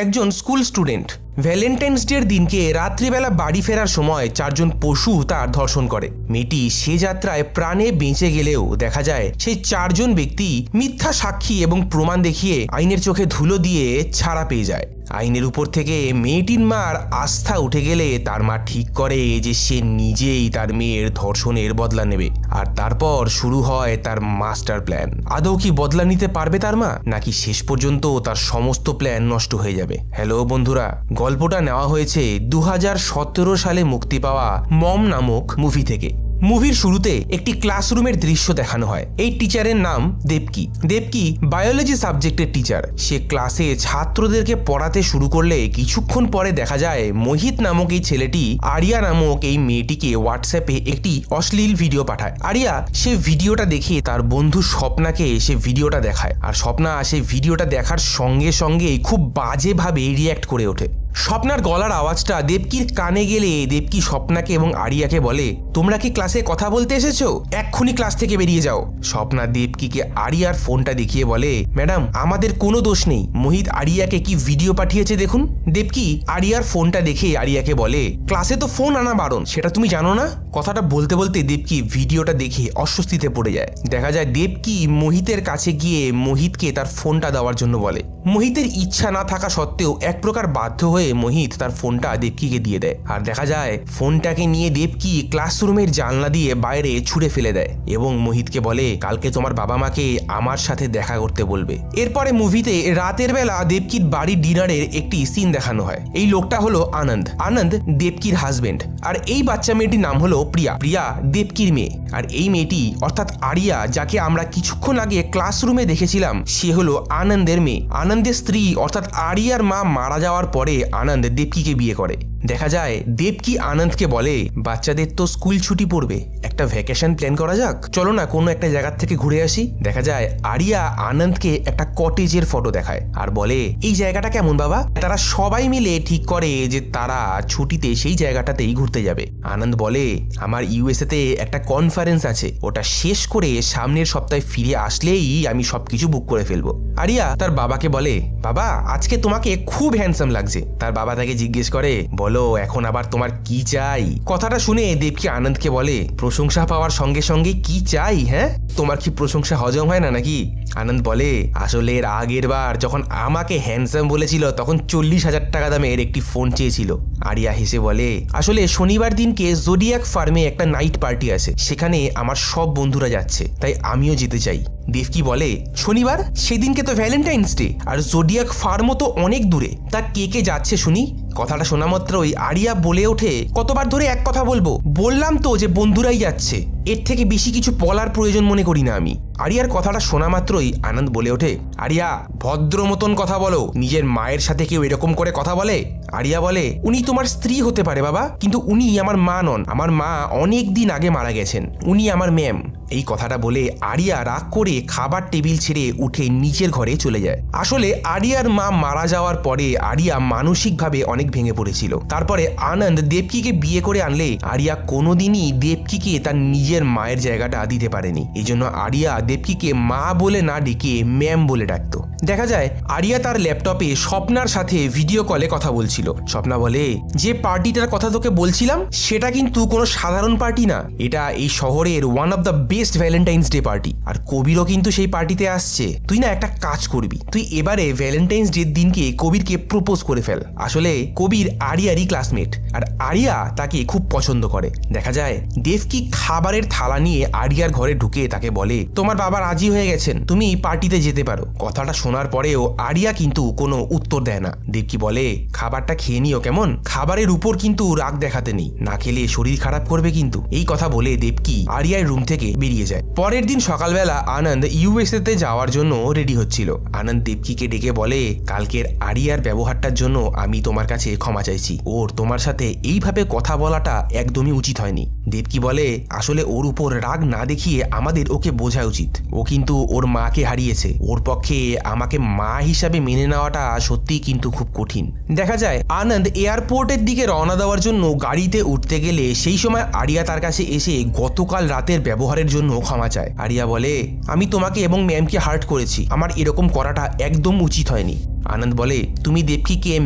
একজন school student Valentine's ডের দিনকে রাত্রিবেলা বাড়ি ফেরার সময় চারজন পশু তার ধর্ষণ করে। মেয়েটি সে যাত্রায় প্রাণে বেঁচে গেলেও দেখা যায় সেই চারজন ব্যক্তি মিথ্যা সাক্ষী এবং প্রমাণ দেখিয়ে আইনের চোখে ধুলো দিয়ে ছাড়া পেয়ে যায়। আইনের উপর থেকে মেয়েটির মার আস্থা উঠে গেলে তার মা ঠিক করে যে সে নিজেই তার মেয়ের ধর্ষণের বদলা নেবে। আর তারপর শুরু হয় তার মাস্টার প্ল্যান। আদৌ কি বদলা নিতে পারবে তার মা, নাকি শেষ পর্যন্ত তার সমস্ত প্ল্যান নষ্ট হয়ে যাবে? হ্যালো বন্ধুরা, গল্পটা নেওয়া হয়েছে 2017 সালে মুক্তি পাওয়া মম নামক মুভি থেকে। মুভির শুরুতে একটি ক্লাসরুমের দৃশ্য দেখানো হয়। এই টিচারের নাম দেবকী। দেবকী বায়োলজি সাবজেক্টের টিচার। সে ক্লাসে ছাত্রদেরকে পড়াতে শুরু করলে কিছুক্ষণ পরে দেখা যায় মোহিত নামক এই ছেলেটি আরিয়া নামক এই মেয়েটিকে হোয়াটসঅ্যাপে একটি অশ্লীল ভিডিও পাঠায়। আরিয়া সে ভিডিওটা দেখে তার বন্ধু স্বপ্নাকে সে ভিডিওটা দেখায়, আর স্বপ্না সেই ভিডিওটা দেখার সঙ্গে সঙ্গেই খুব বাজেভাবে রিয়্যাক্ট করে ওঠে। স্বপ্নার গলার আওয়াজটা দেবকীর কানে গেলে দেবকী স্বপ্নাকে এবং আরিয়াকে বলে, তোমরা কি ক্লাসে কথা বলতে এসেছো? এক্ষুনি ক্লাস থেকে বেরিয়ে যাও। স্বপ্না দেবকীকে আরিয়ার ফোনটা দেখিয়ে বলে, ম্যাডাম আমাদের কোনো দোষ নেই, মোহিত আরিয়াকে কি ভিডিও পাঠিয়েছে দেখুন। দেবকী আরিয়ার ফোনটা দেখে আরিয়াকে বলে, ক্লাসে তো ফোন আনা বারণ, সেটা তুমি জানো না? কথাটা বলতে বলতে দেবকী ভিডিওটা দেখে অস্বস্তিতে পড়ে যায়। দেখা যায় দেবকী মোহিতের কাছে গিয়ে মোহিতকে তার ফোনটা দেওয়ার জন্য বলে। মোহিতের ইচ্ছা না থাকা সত্ত্বেও এক প্রকার বাধ্য হয়ে মোহিত তার ফোনটা দেবকীকে দিয়ে দেয়। আর দেখা যায় ফোনটাকে নিয়ে দেবকী ক্লাসরুমের জানলা দিয়ে বাইরে ছুঁড়ে ফেলে দেয় এবং মোহিতকে বলে, কালকে তোমার বাবা মাকে আমার সাথে দেখা করতে বলবে। এরপরে মুভিতে রাতের বেলা দেবকীর বাড়ির ডিনারের একটি সিন দেখানো হয়। এই লোকটা হলো আনন্দ। আনন্দ দেবকীর হাজবেন্ড, আর এই বাচ্চা মেয়েটির নাম হলো প্রিয়া। প্রিয়া দেবকীর মেয়ে। আর এই মেয়েটি অর্থাৎ আরিয়া, যাকে আমরা কিছুক্ষণ আগে ক্লাসরুমে দেখেছিলাম, সে হলো আনন্দের মেয়ে। আনন্দের স্ত্রী অর্থাৎ আরিয়ার মা মারা যাওয়ার পরে আনন্দ দেবকীকে বিয়ে করে। দেখা যায় দেবকী আনন্দকে বলে, বাচ্চাদের তো স্কুল ছুটি পড়বে, একটা ভ্যাকেশন প্ল্যান করা যাক, চলো না কোনো একটা জায়গা থেকে ঘুরে আসি। দেখা যায় আরিয়া আনন্দকে একটা কটেজের ফটো দেখায় আর বলে, এই জায়গাটা কেমন বাবা? তারা সবাই মিলে ঠিক করে যে তারা ছুটিতে সেই জায়গাটাতেই ঘুরতে যাবে। আনন্দ বলে, আমার ইউএসএ তে একটা কনফারেন্স আছে, ওটা শেষ করে সামনের সপ্তাহে ফিরে আসলেই আমি সবকিছু বুক করে ফেলবো। আরিয়া তার বাবাকে বলে, বাবা আজকে তোমাকে খুব হ্যান্ডসাম লাগছে। তার বাবা তাকে জিজ্ঞেস করে, বলো এখন আবার তোমার কি চাই? কথাটা শুনে দেবকী আনন্দকে বলে, প্রশংসা পাওয়ার সঙ্গে সঙ্গে কি চাই? হ্যাঁ, তোমার কি প্রশংসা হজম হয় না নাকি? আনন্দ বলে, আসলে এর আগের বার যখন আমাকে হ্যান্ডসাম বলেছিল তখন 40,000 টাকা দামের একটি ফোন চেয়েছিল। আরিয়া হেসে বলে, আসলে শনিবার দিনকে জোডিয়াক ফার্মে একটা নাইট পার্টি আছে, সেখানে আমার সব বন্ধুরা যাচ্ছে, তাই আমিও যেতে চাই। দেবকী বলে, শনিবার? সেদিনকে তো ভ্যালেন্টাইন্স ডে, আর জোডিয়াক ফার্মও তো অনেক দূরে, তা কে কে যাচ্ছে শুনি? কথাটা শোনা মাত্রই আরিয়া বলে ওঠে, কতবার ধরে এক কথা বলবো, বললাম তো যে বন্ধুরাই যাচ্ছে, এর থেকে বেশি কিছু বলার প্রয়োজন মনে করি না আমি। আরিয়ার কথাটা শোনা মাত্রই আনন্দ বলে ওঠে, আরিয়া ভদ্র মতন কথা বলো, নিজের মায়ের সাথে কেউ এরকম করে কথা বলে? আরিয়া বলে, উনি তোমার স্ত্রী হতে পারে বাবা, কিন্তু উনি আমার মা নন, আমার মা অনেক দিন আগে মারা গেছেন, উনি আমার ম্যাম। এই কথাটা বলে আরিয়া রাগ করে খাবার টেবিল ছেড়ে উঠে নিচের ঘরে চলে যায়। আসলে আরিয়ার মা মারা যাওয়ার পরে আরিয়া মানসিকভাবে অনেক ভেঙে পড়েছিল। তারপরে আনন্দ দেবকীকে বিয়ে করে আনলে আরিয়া কোনোদিনই দেবকীকে তার নিজের মায়ের জায়গাটা দিতে পারেনি। এই জন্য আরিয়া দেবকীকে মা বলে না ডেকে ম্যাম বলে ডাকতো। দেখা যায় আরিয়া তার ল্যাপটপে স্বপ্নার সাথে ভিডিও কলে কথা বলছিল। স্বপ্না বলে, যে পার্টিটার কথা তোকে বলছিলাম সেটা কিন্তু কোনো সাধারণ পার্টি না, এটা এই শহরের one of the best Valentine's Day party, আর কবিরও কিন্তু সেই পার্টিতে আসছে। তুই না একটা কাজ করবি, তুই এবারে ভ্যালেন্টাইন্স ডে দিনকে কবিরকে প্রপোজ করে ফেল। আসলে কবির আরিয়ারই ক্লাসমেট, আর আরিয়া তাকে খুব পছন্দ করে। দেখা যায় দেবকী খাবারের থালা নিয়ে আরিয়ার ঘরে ঢুকে তাকে বলে, তোমার বাবা রাজি হয়ে গেছেন, তুমি পার্টিতে যেতে পারো। কথাটা শোনার পরেও আরিয়া কিন্তু কোনো উত্তর দেয় না। দেবকী বলে, খাবারটা খেয়ে নিও কেমন, খাবারের উপর কিন্তু রাগ দেখাতে নেই, না খেলে শরীর খারাপ করবে কিন্তু। এই কথা বলে দেবকী আরিয়ার রুম থেকে বেরিয়ে যায়। পরের দিন সকালবেলা আনন্দ ইউএসএ তে যাওয়ার জন্য রেডি হচ্ছিল। আনন্দ দেবকীকে ডেকে বলে, কালকের আরিয়ার ব্যবহারটার জন্য আমি তোমার কাছে ক্ষমা চাইছি, ওর তোমার সাথে এইভাবে কথা বলাটা একদমই উচিত হয়নি। দেবকী বলে আসলে ওর উপর রাগ না দেখিয়ে আমাদের ওকে বোঝা উচিত। ও কিন্তু ওর মাকে হারিয়েছে, ওর পক্ষে আমাকে মা হিসাবে মেনে নেওয়াটা সত্যিই কিন্তু খুব কঠিন। দেখা যায় আনন্দ এয়ারপোর্টের দিকে রওনা দেওয়ার জন্য গাড়িতে উঠতে গেলে সেই সময় আরিয়া তার কাছে এসে গতকাল রাতের ব্যবহারের জন্য ক্ষমা চায়। আরিয়া বলে আমি তোমাকে এবং ম্যামকে হার্ট করেছি, আমার এরকম করাটা একদম উচিত হয়নি। আনন্দ বলে তুমি দেবকীকে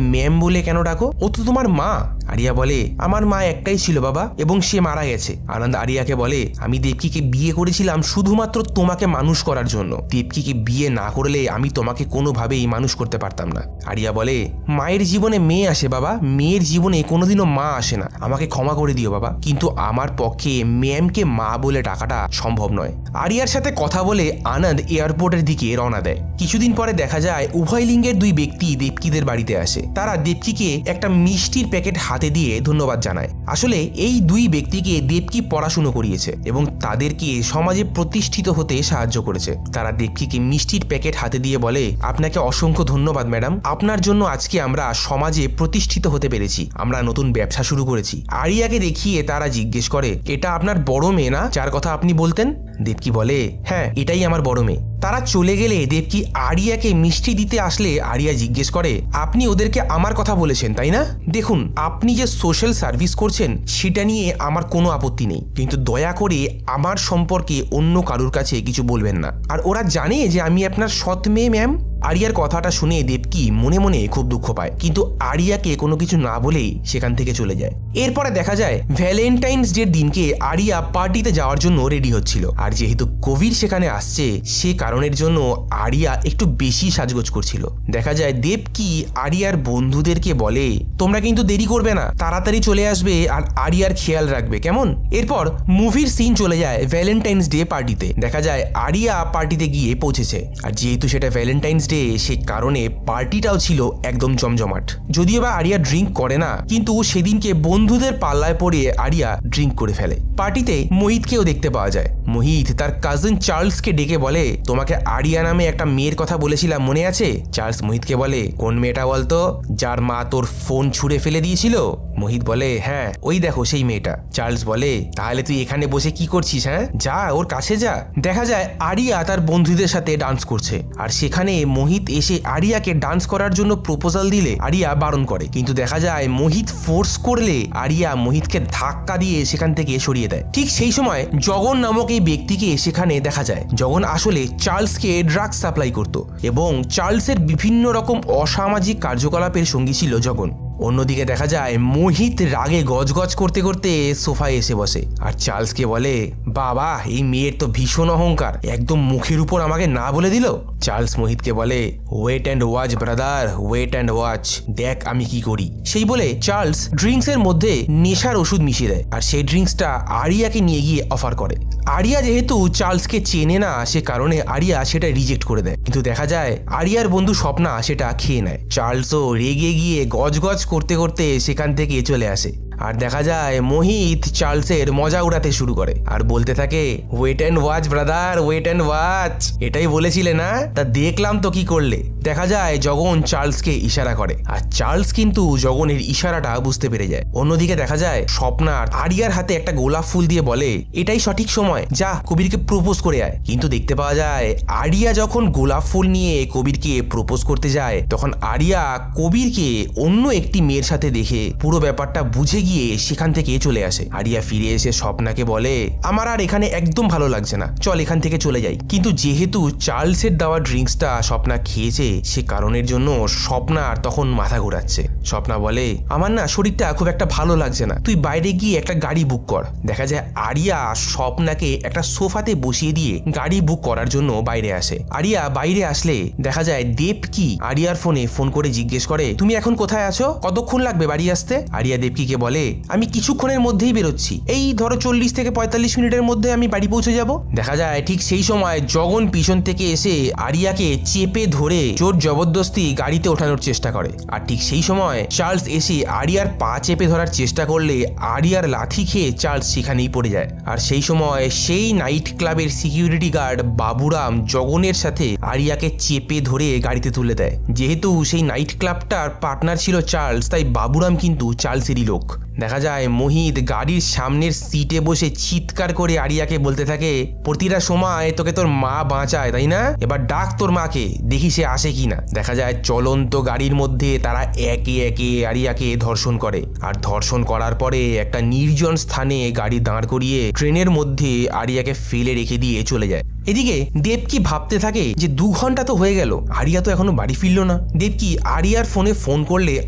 ম্যাম বলে কেন ডাকো, ও তো তোমার মা। আরিয়া বলে আমার মা একটাই ছিল বাবা, এবং সে মারা গেছে। আনন্দ আরিয়াকে বলে আমি দেবকীকে বিয়ে করেছিলাম শুধুমাত্র তোমাকে মানুষ করার জন্য, দেবকীকে বিয়ে না করলে আমি তোমাকে কোনোভাবেই মানুষ করতে পারতাম না। আরিয়া বলে মায়ের জীবনে মেয়ে আসে বাবা, মেয়ের জীবনে কোনোদিনও মা আসে না, আমাকে ক্ষমা করে দিও বাবা, কিন্তু আমার পক্ষে ম্যামকে মা বলে ডাকাটা সম্ভব নয়। আরিয়ার সাথে কথা বলে আনন্দ এয়ারপোর্টের দিকে রওনা দেয়। কিছুদিন পরে দেখা যায় উভয় লিঙ্গের দুই ব্যক্তি দেবকীদের বাড়িতে আসে। তারা দেবকীকে একটা মিষ্টির প্যাকেট হাতে দিয়ে ধন্যবাদ জানায়। আসলে এই দুই ব্যক্তিকে দেবকী পড়াশুনো করিয়েছে এবং তাদেরকে সমাজে প্রতিষ্ঠিত হতে সাহায্য করেছে। তারা দেবকীকে মিষ্টির প্যাকেট হাতে দিয়ে বলে আপনাকে অসংখ্য ধন্যবাদ ম্যাডাম, আপনার জন্য আজকে আমরা সমাজে প্রতিষ্ঠিত হতে পেরেছি, আমরা নতুন ব্যবসা শুরু করেছি। আরিয়াকে দেখিয়ে তারা জিজ্ঞেস করে এটা আপনার বড় মেয়ে না যার কথা আপনি বলতেন? দেবকী বলে হ্যাঁ, এটাই আমার বড় মেয়ে। তারা চলে গেলে দেবকী আরিয়াকে মিষ্টি দিতে আসলে আরিয়া জিজ্ঞেস করে আপনি ওদেরকে আমার কথা বলেছেন তাই না? দেখুন আপনি যে সোশ্যাল সার্ভিস করছেন সেটা নিয়ে আমার কোনো আপত্তি নেই, কিন্তু দয়া করে আমার সম্পর্কে অন্য কারোর কাছে কিছু বলবেন না। আর ওরা জানে যে আমি আপনার সৎ মেয়ে ম্যাম। আরিয়ার কথাটা শুনে দেবকী মনে মনে খুব দুঃখ পায়, কিন্তু আরিয়াকে কোনো কিছু না বলেই সেখান থেকে চলে যায়। এরপরে দেখা যায় ভ্যালেন্টাইন্স ডের দিনকে আরিয়া পার্টিতে যাওয়ার জন্য রেডি হচ্ছিল, আর যেহেতু কবির সেখানে আসছে সে কারণের জন্য আরিয়া একটু বেশি সাজগোজ করছিল। দেখা যায় দেবকী আরিয়ার বন্ধুদেরকে বলে তোমরা কিন্তু দেরি করবে না, তাড়াতাড়ি চলে আসবে আর আরিয়ার খেয়াল রাখবে কেমন। এরপর মুভির সিন চলে যায় ভ্যালেন্টাইন্স ডে পার্টিতে। দেখা যায় আরিয়া পার্টিতে গিয়ে পৌঁছেছে, আর যেহেতু সেটা ভ্যালেন্টাইন্স ডে সে কারণে পার্টিটাও ছিল একদম জমজমাট। যদিও বা আরিয়া ড্রিঙ্ক করে না, কিন্তু সেদিনকে বন্ধুদের পাল্লায় পড়ে আরিয়া ড্রিঙ্ক করে ফেলে। পার্টিতে মোহিতকেও দেখতে পাওয়া যায়। মোহিত তার কাজিন চার্লসকে ডেকে বলে তোমাকে আরিয়া নামে একটা মেয়ের কথা বলেছিলাম মনে আছে? চার্লস মোহিতকে বলে কোন মেয়েটা বলতো, যার মা তোর ফোন ছুঁড়ে ফেলে দিয়েছিল? মোহিত বলে হ্যাঁ ওই দেখো সেই মেয়েটা। চার্লস বলে তাহলে তুই এখানে বসে কি করছিস? হ্যাঁ যা ওর কাছে যা। দেখা যায় আরিয়া তার বন্ধুদের সাথে ডান্স করছে, আর সেখানে মোহিত এসে আরিয়াকে ডান্স করার জন্য প্রপোজাল দিলে আরিয়া বারণ করে, কিন্তু দেখা যায় মোহিত ফোর্স করলে আরিয়া মোহিতকে ধাক্কা দিয়ে সেখান থেকে সরিয়ে দেয়। ঠিক সেই সময় জগন নামক এই ব্যক্তিকে সেখানে দেখা যায়। জগন আসলে চার্লসকে ড্রাগস সাপ্লাই করত এবং চার্লসের বিভিন্ন রকম অসামাজিক কার্যকলাপের সঙ্গী ছিল জগন। অন্যদিকে দেখা যায় মোহিত রাগে গজগজ করতে করতে সোফায় এসে বসে, আর চার্লসকে বলে বাবা এই মেয়ের তো ভীষণ অহংকার, একদম মুখের উপর আমাকে না বলে দিল। চার্লস মোহিতকে বলে wait and watch brother, wait and watch, দেখ আমি কি করি। সেই বলে চার্লস ড্রিঙ্কসের মধ্যে নেশার ওষুধ মিশিয়ে দেয়, আর সেই ড্রিঙ্কসটা আরিয়াকে নিয়ে গিয়ে অফার করে। আরিয়া যেহেতু চার্লসকে চেনে না সে কারণে আরিয়া সেটা রিজেক্ট করে দেয়, কিন্তু দেখা যায় আরিয়ার বন্ধু স্বপ্না সেটা খেয়ে নেয়। চার্লসও রেগে গিয়ে গজগজ করতে করতে সেখান থেকে চলে আসে, আর দেখা যায় মোহিত চার্লসের মজা উড়াতে শুরু করে আর বলতে থাকে wait and watch brother, wait and watch, এটাই বলেছিলে না, তা দেখলাম তো কি করলে। দেখা যায় জগন চার্লসকে ইশারা করে, আর চার্লস কিন্তু জগনের ইশারাটা বুঝতে পেরে যায়। অন্যদিকে দেখা যায় স্বপ্নার আরিয়ার হাতে একটা গোলাপ ফুল দিয়ে বলে এটাই সঠিক সময়, যা কবিরকে প্রপোজ করে আয়। কিন্তু দেখতে পাওয়া যায় আরিয়া যখন গোলাপ ফুল নিয়ে কবিরকে প্রপোজ করতে যায় তখন আরিয়া কবিরকে অন্য একটি মেয়ের সাথে দেখে পুরো ব্যাপারটা বুঝে গিয়ে সেখান থেকে চলে আসে। আরিয়া ফিরে এসে স্বপ্নাকে বলে আমার আর এখানে একদম ভালো লাগছে না, চল এখান থেকে চলে যাই। কিন্তু যেহেতু চার্লসের দেওয়া ড্রিঙ্কসটা স্বপ্না খেয়েছে সে কারণের জন্য স্বপ্নার তখন মাথা ঘোরাচ্ছে। স্বপ্না বলে আমার না শরীরটা খুব একটা ভালো লাগছে না, তুই বাইরে গিয়ে একটা গাড়ি বুক কর। দেখা যায় আরিয়া স্বপ্নাকে একটা সোফাতে বসিয়ে দিয়ে গাড়ি বুক করার জন্য বাইরে আসে। আরিয়া বাইরে আসলে দেখা যায় দেবকী আরিয়ার ফোনে ফোন করে জিজ্ঞেস করে তুমি এখন কোথায় আছো, কতক্ষণ লাগবে বাড়ি আসতে? আরিয়া দেবকীকে বলে আমি কিছুক্ষণের মধ্যেই বেরোচ্ছি, এই ধরো 40 থেকে 45 মিনিটের মধ্যে আমি বাড়ি পৌঁছে যাব। দেখা যায় ঠিক সেই সময় জগন পিছন থেকে এসে আরিয়াকে চেপে ধরে জোর জবরদস্তি গাড়িতে ওঠানোর চেষ্টা করে, আর ঠিক সেই সময় চার্লস এসে আরিয়ার পা চেপে ধরার চেষ্টা করলে আরিয়ার লাথি খেয়ে চার্লস সেখানেই পড়ে যায়। আর সেই সময় সেই নাইট ক্লাবের সিকিউরিটি গার্ড বাবুরাম জগনের সাথে আরিয়াকে চেপে ধরে গাড়িতে তুলে দেয়। যেহেতু সেই নাইট ক্লাবটার পার্টনার ছিল চার্লস, তাই বাবুরাম কিন্তু চার্লসেরই লোক। দেখা যায় মোহিত গাড়ির সামনের সিটে বসে চিৎকার করে আরিয়াকে বলতে থাকে, প্রতিটা সময় তোকে তোর মা বাঁচায় তাই না, এবার ডাক তোর মাকে, দেখি সে আসে কিনা। দেখা যায় চলন্ত গাড়ির মধ্যে তারা একে একে আরিয়াকে ধর্ষণ করে, আর ধর্ষণ করার পরে একটা নির্জন স্থানে গাড়ি দাঁড় করিয়ে ট্রেনের মধ্যে আরিয়াকে ফেলে রেখে দিয়ে চলে যায়। এদিকে দেবকি ভাবতে থাকে যে 2 ঘন্টা তো হয়ে গেল, আরিয়া তো এখনো বাড়ি ফিরল না। দেবকি আরিয়ার ফোনে ফোন করলে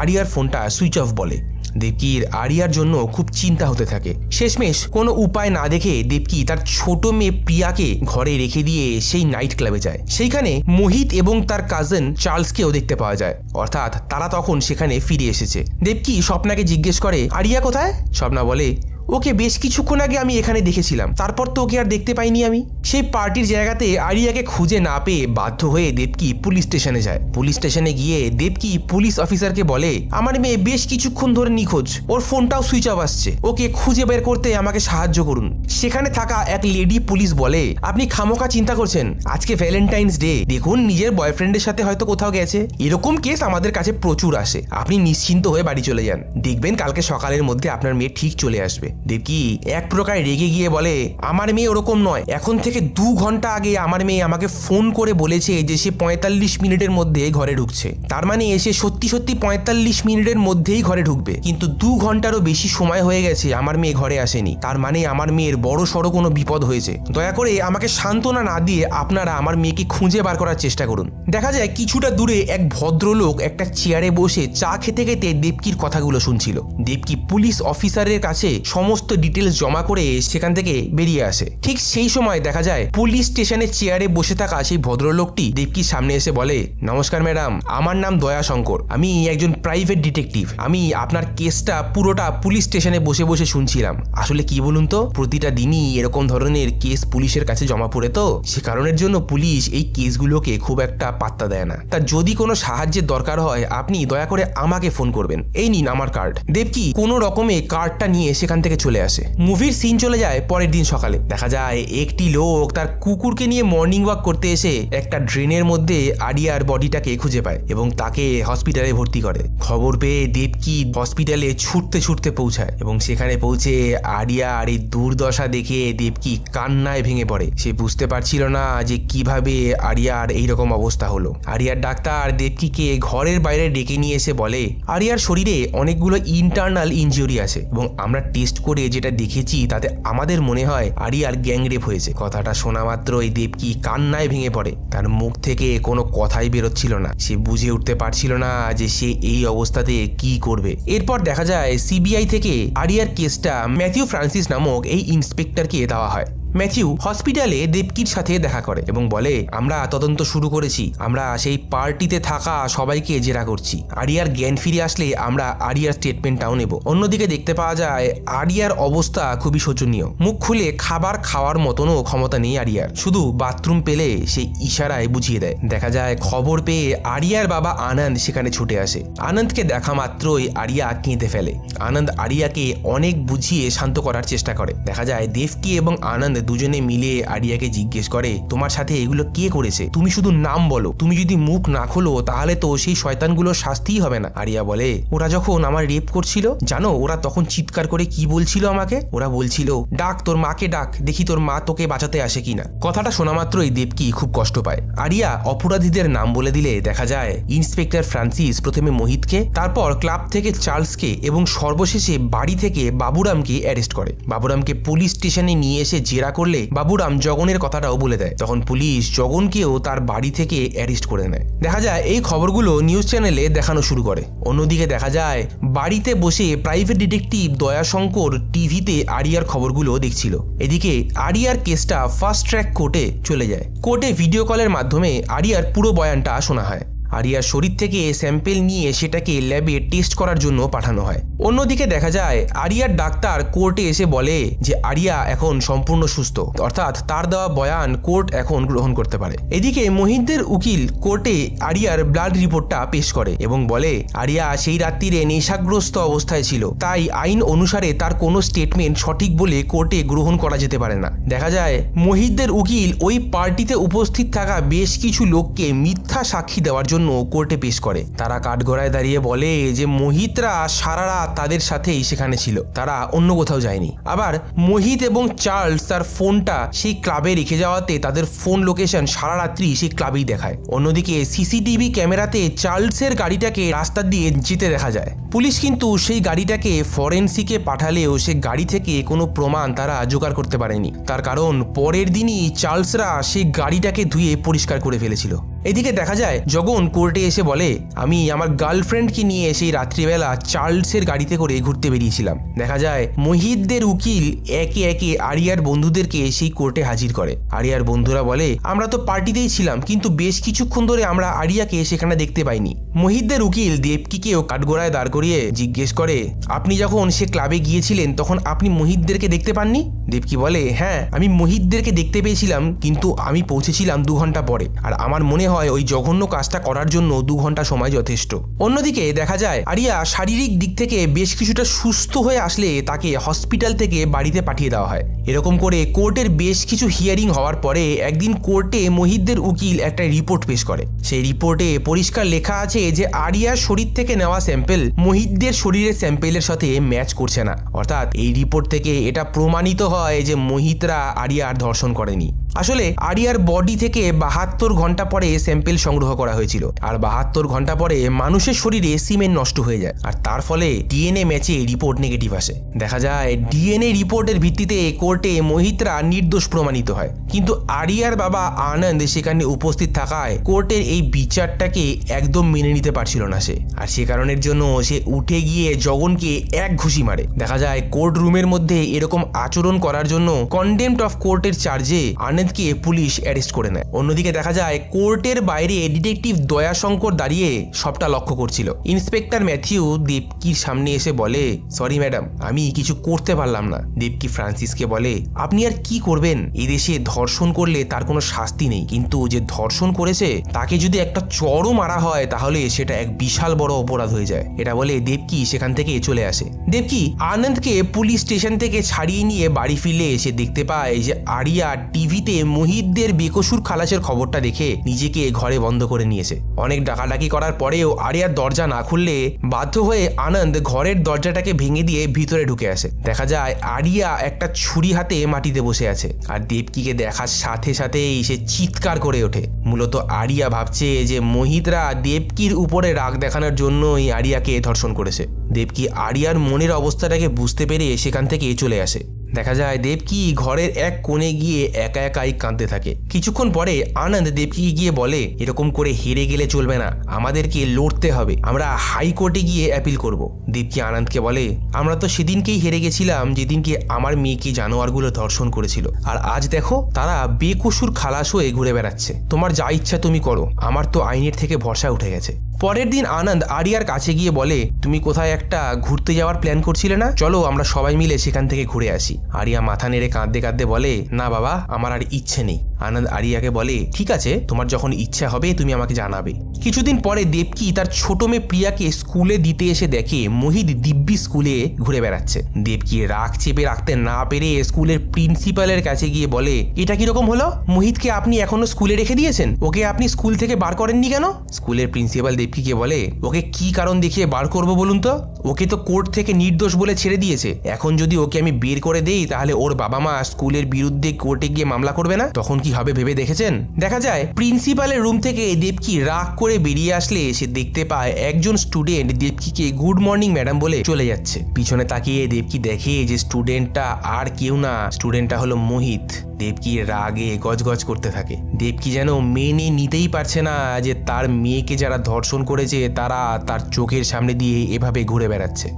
আরিয়ার ফোনটা সুইচ অফ বলে। দেবকির আরিয়ার জন্য খুব চিন্তা হতে থাকে। শেষমেশ কোনো উপায় না দেখে দেবকি তার ছোট মেয়ে প্রিয়াকে ঘরে রেখে দিয়ে সেই নাইট ক্লাবে যায়। সেইখানে মোহিত এবং তার কাজিন চার্লসকেও দেখতে পাওয়া যায়, অর্থাৎ তারা তখন সেখানে ফিরে এসেছে। দেবকি স্বপ্নাকে জিজ্ঞেস করে, আরিয়া কোথায়? স্বপ্না বলে, ওকে বেশ কিছুক্ষণ আগে আমি এখানে দেখেছিলাম, তারপর তো ওকে আর দেখতে পাইনি আমি। সেই পার্টির জায়গাতে আরিয়াকে খুঁজে না পেয়ে বাধ্য হয়ে দেবকি পুলিশ স্টেশনে যায়। পুলিশ স্টেশনে গিয়ে দেবকি পুলিশ অফিসারকে বলে, আমার মেয়ে বেশ কিছুক্ষণ ধরে নিখোঁজ, ওর ফোনটাও সুইচ অফ আসছে, ওকে খুঁজে বের করতে আমাকে সাহায্য করুন। সেখানে থাকা এক লেডি পুলিশ বলে, আপনি খামোখা চিন্তা করছেন, আজকে ভ্যালেন্টাইন্স ডে, দেখুন নিজের বয়ফ্রেন্ডের সাথে হয়তো কোথাও গেছে, এরকম কেস আমাদের কাছে প্রচুর আসে, আপনি নিশ্চিন্ত হয়ে বাড়ি চলে যান, দেখবেন কালকে সকালের মধ্যে আপনার মেয়ে ঠিক চলে আসবে। দেবকি এক প্রকার রেগে গিয়ে বলে, আমার মেয়ে ওরকম নয়, এখন থেকে 2 ঘন্টা আগে আমার মেয়ে আমাকে ফোন করে বলেছে যে সে 45 মিনিটের মধ্যে ঘরে ঢুকছে, তার মানে এসে সত্যি সত্যি 45 মিনিটের মধ্যেই ঘরে ঢুকবে, কিন্তু 2 ঘন্টারও বেশি সময় হয়ে গেছে আমার মেয়ে ঘরে আসেনি, তার মানে আমার মেয়ের বড় সড়ো কোনো বিপদ হয়েছে, দয়া করে আমাকে সান্ত্বনা না দিয়ে আপনারা আমার মেয়েকে খুঁজে বার করার চেষ্টা করুন। দেখা যায় কিছুটা দূরে এক ভদ্রলোক একটা চেয়ারে বসে চা খেতে খেতে দেবকির কথাগুলো শুনছিল। দেবকি পুলিশ অফিসারের কাছে সমস্ত ডিটেলস জমা করে সেখান থেকে বেরিয়ে আসে। ঠিক সেই সময় দেখা যায় পুলিশ স্টেশনের চেয়ারে বসে থাকা সেই ভদ্রলোকটি দেবকির সামনে এসে বলে, নমস্কার ম্যাডাম, আমার নাম দয়াশঙ্কর, আমি একজন প্রাইভেট ডিটেকটিভ, আমি আপনার কেসটা পুরোটা পুলিশ স্টেশনে বসে বসে শুনছিলাম। আসলে কি বলুন তো, প্রতিটা দিনই এরকম ধরনের কেস পুলিশের কাছে জমা পড়ে, তো সে কারণের জন্য পুলিশ এই কেসগুলোকে খুব একটা পাত্তা দেয় না। তা যদি কোনো সাহায্যের দরকার হয় আপনি দয়া করে আমাকে ফোন করবেন, এই নিন আমার কার্ড। দেবকি কোনো রকমে কার্ডটা নিয়ে সেখান থেকে চলে আসে। মুভির সিন চলে যায় পরের দিন সকালে। দেখা যায় একটি লোক তার কুকুরকে নিয়ে মর্নিং ওয়াক করতে এসে একটা ড্রেনের মধ্যে আরিয়ার বডিটাকে খুঁজে পায় এবং তাকে হসপিটালে ভর্তি করে। খবর পেয়ে দেবকি হসপিটালে ছুটতে ছুটতে পৌঁছায় এবং সেখানে পৌঁছে আরিয়ার এই দুর্দশা দেখে দেবকি কান্নায় ভেঙে পড়ে। সে বুঝতে পারছিল না যে কিভাবে আরিয়ার এইরকম অবস্থা হলো। আরিয়ার ডাক্তার দেবকিকে ঘরের বাইরে ডেকে নিয়ে এসে বলে, আরিয়ার শরীরে অনেকগুলো ইন্টারনাল ইনজুরি আছে এবং আমরা টেস্ট করে যেটা দেখেছি তাতে আমাদের মনে হয় আরিয়ার গ্যাংরেপ হয়েছে। কথাটা শোনা মাত্রই দেবকি কান্নায় ভেঙে পড়ে। তার মুখ থেকে কোনো কথাই বেরোচ্ছিল না। সে বুঝে উঠতে পারছিল না যে সে এই অবস্থাতে কি করবে। এরপর দেখা যায় সিবিআই থেকে আরিয়ার কেসটা ম্যাথিউ ফ্রান্সিস নামক এই ইন্সপেক্টরকে দেওয়া হয়। ম্যাথিউ হসপিটালে দেবকির সাথে দেখা করে এবং বলে, আমরা তদন্ত শুরু করেছি, আমরা সেই পার্টিতে থাকা সবাইকে জেরা করছি, আরিয়ার জ্ঞান ফিরে আসলে আমরা আরিয়ার স্টেটমেন্টটাও নেব। অন্যদিকে দেখতে পাওয়া যায় আরিয়ার অবস্থা খুবই শোচনীয়। মুখ খুলে খাবার খাওয়ার মতনও ক্ষমতা নেই আরিয়ার, শুধু বাথরুম পেলে সেই ইশারায় বুঝিয়ে দেয়। দেখা যায় খবর পেয়ে আরিয়ার বাবা আনন্দ সেখানে ছুটে আসে। আনন্দকে দেখা মাত্রই আরিয়া কেঁদে ফেলে। আনন্দ আরিয়াকে অনেক বুঝিয়ে শান্ত করার চেষ্টা করে। দেখা যায় দেবকি এবং আনন্দ দুজনে মিলে আরিয়াকে জিজ্ঞেস করে, তোমার সাথে এগুলো কে করেছে, তুমি শুধু নাম বলো, তুমি যদি মুখ না খোলো তাহলে তো সেই শয়তানগুলোর শাস্তিই হবে না। আরিয়া বলে, ওরা যখন আমার রেপ করছিল জানো ওরা তখন চিৎকার করে কি বলছিল আমাকে, ওরা বলছিল, ডাক তোর মাকে ডাক, দেখি তোর মা তোকে বাঁচাতে আসে কিনা। কথাটা শোনা মাত্রই দেবকি খুব কষ্ট পায়। আরিয়া অপরাধীদের নাম বলে দিলে দেখা যায় ইন্সপেক্টর ফ্রান্সিস প্রথমে মোহিতকে, তারপর ক্লাব থেকে চার্লসকে এবং সর্বশেষে বাড়ি থেকে বাবুরামকে অ্যারেস্ট করে। বাবুরামকে পুলিশ স্টেশনে নিয়ে এসে জেরা করলে বাবুরাম জগনের কথাটাও বলে দেয়। তখন পুলিশ জগনকেও তার বাড়ি থেকে অ্যারেস্ট করে নেয়। দেখা যায় এই খবরগুলো নিউজ চ্যানেলে দেখানো শুরু করে। অন্যদিকে দেখা যায় বাড়িতে বসে প্রাইভেট ডিটেকটিভ দয়াশঙ্কর টিভিতে আরিয়ার খবরগুলো দেখছিল। এদিকে আরিয়ার কেসটা ফাস্ট ট্র্যাক কোর্টে চলে যায়। কোর্টে ভিডিও কলের মাধ্যমে আরিয়ার পুরো বয়ানটা শোনা হয়। আরিয়ার শরীর থেকে স্যাম্পেল নিয়ে সেটাকে ল্যাবে টেস্ট করার জন্য পাঠানো হয়। অন্যদিকে দেখা যায় আরিয়ার ডাক্তার কোর্টে এসে বলে যে আরিয়া এখন সম্পূর্ণ সুস্থ, অর্থাৎ তার দেওয়া বয়ান কোর্ট এখন গ্রহণ করতে পারে। এদিকে মোহিতদের উকিল কোর্টে আরিয়ার ব্লাড রিপোর্টটা পেশ করে এবং বলে আরিয়া সেই রাত্রিরে নেশাগ্রস্ত অবস্থায় ছিল, তাই আইন অনুসারে তার কোনো স্টেটমেন্ট সঠিক বলে কোর্টে গ্রহণ করা যেতে পারে না। দেখা যায় মোহিতদের উকিল ওই পার্টিতে উপস্থিত থাকা বেশ কিছু লোককে মিথ্যা সাক্ষী দেওয়ার জন্য জন্য কোর্টে পেশ করে। তারা কাঠগড়ায় দাঁড়িয়ে বলে যে মোহিতরা সারা রাত তাদের সাথেই সেখানে ছিল, তারা অন্য কোথাও যায়নি। আবার মোহিত এবং চার্লস তার ফোনটা সেই ক্লাবে রেখে যাওয়াতে তাদের ফোন লোকেশন সারা রাত্রি সেই ক্লাবেই দেখায়। অন্যদিকে সিসিটিভি ক্যামেরাতে চার্লসের গাড়িটাকে রাস্তা দিয়ে যেতে দেখা যায়। পুলিশ কিন্তু সেই গাড়িটাকে ফরেন্সিকে পাঠালেও সে গাড়ি থেকে কোনো প্রমাণ তারা জোগাড় করতে পারেনি। তার কারণ পরের দিনই চার্লসরা সেই গাড়িটাকে ধুয়ে পরিষ্কার করে ফেলেছিল। এদিকে দেখা যায় জগন কোর্টে এসে বলে, আমি আমার গার্লফ্রেন্ডকে নিয়ে সেই রাত্রিবেলা চার্লসের গাড়িতে করে ঘুরতে বেরিয়েছিলাম। দেখা যায় মোহিতদের উকিল একে একে আরিয়ার বন্ধুদেরকে সেই কোর্টে হাজির করে। আরিয়ার বন্ধুরা বলে, আমরা তো পার্টিতেই ছিলাম, কিন্তু বেশ কিছুক্ষণ ধরে আমরা আরিয়াকে সেখানে দেখতে পাইনি। মোহিতদের উকিল দেবকীকেও কাঠগড়ায় দাঁড় করিয়ে জিজ্ঞেস করে, আপনি যখন সে ক্লাবে গিয়েছিলেন তখন আপনি মোহিতদেরকে দেখতে পাননি? দেবকী বলে, হ্যাঁ আমি মোহিতদেরকে দেখতে পেয়েছিলাম, কিন্তু আমি পৌঁছেছিলাম 2 ঘন্টা পরে, আর আমার মনে হয় ওই জঘন্য কাজটা করার জন্য 2 ঘন্টা সময় যথেষ্ট। অন্যদিকে দেখা যায় আরিয়া শারীরিক দিক থেকে বেশ কিছুটা সুস্থ হয়ে আসলে তাকে হসপিটাল থেকে বাড়িতে পাঠিয়ে দেওয়া হয়। এরকম করে কোর্টের বেশ কিছু হিয়ারিং হওয়ার পরে একদিন কোর্টে মোহিতদের উকিল একটা রিপোর্ট পেশ করে। সেই রিপোর্টে পরিষ্কার লেখা আছে যে আরিয়ার শরীর থেকে নেওয়া স্যাম্পেল মোহিতদের শরীরের স্যাম্পেলের সাথে ম্যাচ করছে না। অর্থাৎ এই রিপোর্ট থেকে এটা প্রমাণিত হয় যে মোহিতরা আরিয়ার ধর্ষণ করেনি। আসলে আরিয়ার বডি থেকে 72 ঘন্টা পরে স্যাম্পেল সংগ্রহ করা হয়েছিল, আর 72 ঘন্টা পরে মানুষের শরীরে সিমেন্ট নষ্ট হয়ে যায়, আর তার ফলে ডিএনএ ম্যাচে রিপোর্ট নেগেটিভ আসে। দেখা যায় ডিএনএ রিপোর্টের ভিত্তিতে কোর্টে মোহিতরা নির্দোষ প্রমাণিত হয়। কিন্তু আরিয়ার বাবা আনন্দ সেখানে উপস্থিত থাকায় কোর্টের এই বিচারটাকে একদম মেনে নিতে পারছিল না সে, আর সে কারণের জন্য সে উঠে গিয়ে জগনকে এক ঘুষি মারে। দেখা যায় কোর্ট রুমের মধ্যে এরকম আচরণ করার জন্য কন্টেম্পট অফ কোর্টের চার্জে আনন্দকে পুলিশ অ্যারেস্ট করে নেয়। অন্যদিকে দেখা যায় কোর্টের বাইরে ডিটেকটিভ দয়াশঙ্কর দাঁড়িয়ে সবটা লক্ষ্য করছিল। ইন্সপেক্টর ম্যাথিউ দেবকীর সামনে এসে বলে, সরি ম্যাডাম, আমি কিছু করতে পারলাম না। দেবকী ফ্রান্সিসকে বলে, আপনি আর কি করবেন, এদেশে ধর্ষণ করলে তার কোনো শাস্তি নেই, কিন্তু যে ধর্ষণ করেছে তাকে যদি একটা চড়ও মারা হয় তাহলে সেটা এক বিশাল বড় অপরাধ হয়ে যায়। এটা বলে দেবকী সেখান থেকে চলে আসে। দেবকী আনন্দকে পুলিশ স্টেশন থেকে ছাড়িয়ে নিয়ে বাড়ি ফিরলে এসে দেখতে পায় যে আরিয়া টিভিতে মোহিতদের বেকসুর খালাসের খবরটা দেখে নিজেকে ঘরে বন্ধ করে নিয়েছে। অনেক ডাকাডাকি করার পরেও আরিয়ার দরজা না খুললে বাধ্য হয়ে আনন্দ ঘরের দরজাটাকে ভেঙে দিয়ে ভিতরে ঢুকে আসে। দেখা যায় আরিয়া একটা ছুরি হাতে মাটিতে বসে আছে, আর দেবকীকে দেখার সাথে সাথেই সে চিৎকার করে ওঠে। মূলত আরিয়া ভাবছে যে মোহিতরা দেবকীর উপরে রাগ দেখানোর জন্যই আরিয়াকে ধর্ষণ করেছে। দেবকী আরিয়ার মনের অবস্থাটাকে বুঝতে পেরে সেখান থেকে চলে আসে। দেখা যায় দেবকী ঘরের এক কোণে গিয়ে একা একাই কাঁদতে থাকে। কিছুক্ষণ পরে আনন্দ দেবকীকে গিয়ে বলে, এরকম করে হেরে গেলে চলবে না, আমাদেরকে লড়তে হবে, আমরা হাইকোর্টে গিয়ে অ্যাপিল করব। দেবকী আনন্দকে বলে, আমরা তো সেদিনকেই হেরে গেছিলাম যেদিনকে আমার মেয়েকে জানোয়ারগুলো ধর্ষণ করেছিল, আর আজ দেখো তারা বেকসুর খালাস হয়ে ঘুরে বেড়াচ্ছে। তোমার যা ইচ্ছা তুমি করো, আমার তো আইনের থেকে ভরসা উঠে গেছে। পরের দিন আনন্দ আরিয়ার কাছে গিয়ে বলে, তুমি কোথায় একটা ঘুরতে যাওয়ার প্ল্যান করছিলে না, চলো আমরা সবাই মিলে সেখান থেকে ঘুরে আসি। আরিয়া মাথা নেড়ে কাঁদতে কাঁদতে বলে, না বাবা, আমার আর ইচ্ছে নেই। আনন্দ আরিয়াকে বলে, ঠিক আছে, তোমার যখন ইচ্ছা হবে তুমি আমাকে জানাবে। কিছুদিন পরে দেবকী তার ছোট মেয়ে প্রিয়াকে স্কুলে দিতে এসে দেখে মোহিত দিব্যি স্কুলে ঘুরে বেড়াচ্ছে। দেবকী রাগ চেপে রাখতে না পেরে স্কুলের প্রিন্সিপালের কাছে গিয়ে বলে, এটা কিরকম হলো, মোহিতকে আপনি এখনো স্কুলে রেখে দিয়েছেন, ওকে আপনি স্কুল থেকে বার করেননি কেন? স্কুলের প্রিন্সিপাল দেবকীকে বলে, ওকে কি কারণ দেখিয়ে বার করবো বলুন তো, ওকে তো কোর্ট থেকে নির্দোষ বলে ছেড়ে দিয়েছে, এখন যদি ওকে আমি বের করে দেই তাহলে ওর বাবা মা স্কুলের বিরুদ্ধে কোর্টে গিয়ে মামলা করবে না, তখন কি হবে ভেবে দেখেছেন? দেখা যায় প্রিন্সিপালের রুম থেকে দেবকী রাগ করে বেরিয়ে আসলে সে দেখতে পায় একজন স্টুডেন্ট দেবকীকে গুড মর্নিং ম্যাডাম বলে চলে যাচ্ছে। পিছনে তাকিয়ে দেবকী দেখে যে স্টুডেন্টটা আর কেউ না, স্টুডেন্টটা হলো মোহিত। দেবকী রাগে গজগজ করতে থাকে। দেবকী যেন মেনে নিতেই পারছে না যে তার মেয়েকে যারা ধর্ষণ করেছে তারা তার চোখের সামনে দিয়ে এভাবে ঘুরে বেড়াচ্ছে।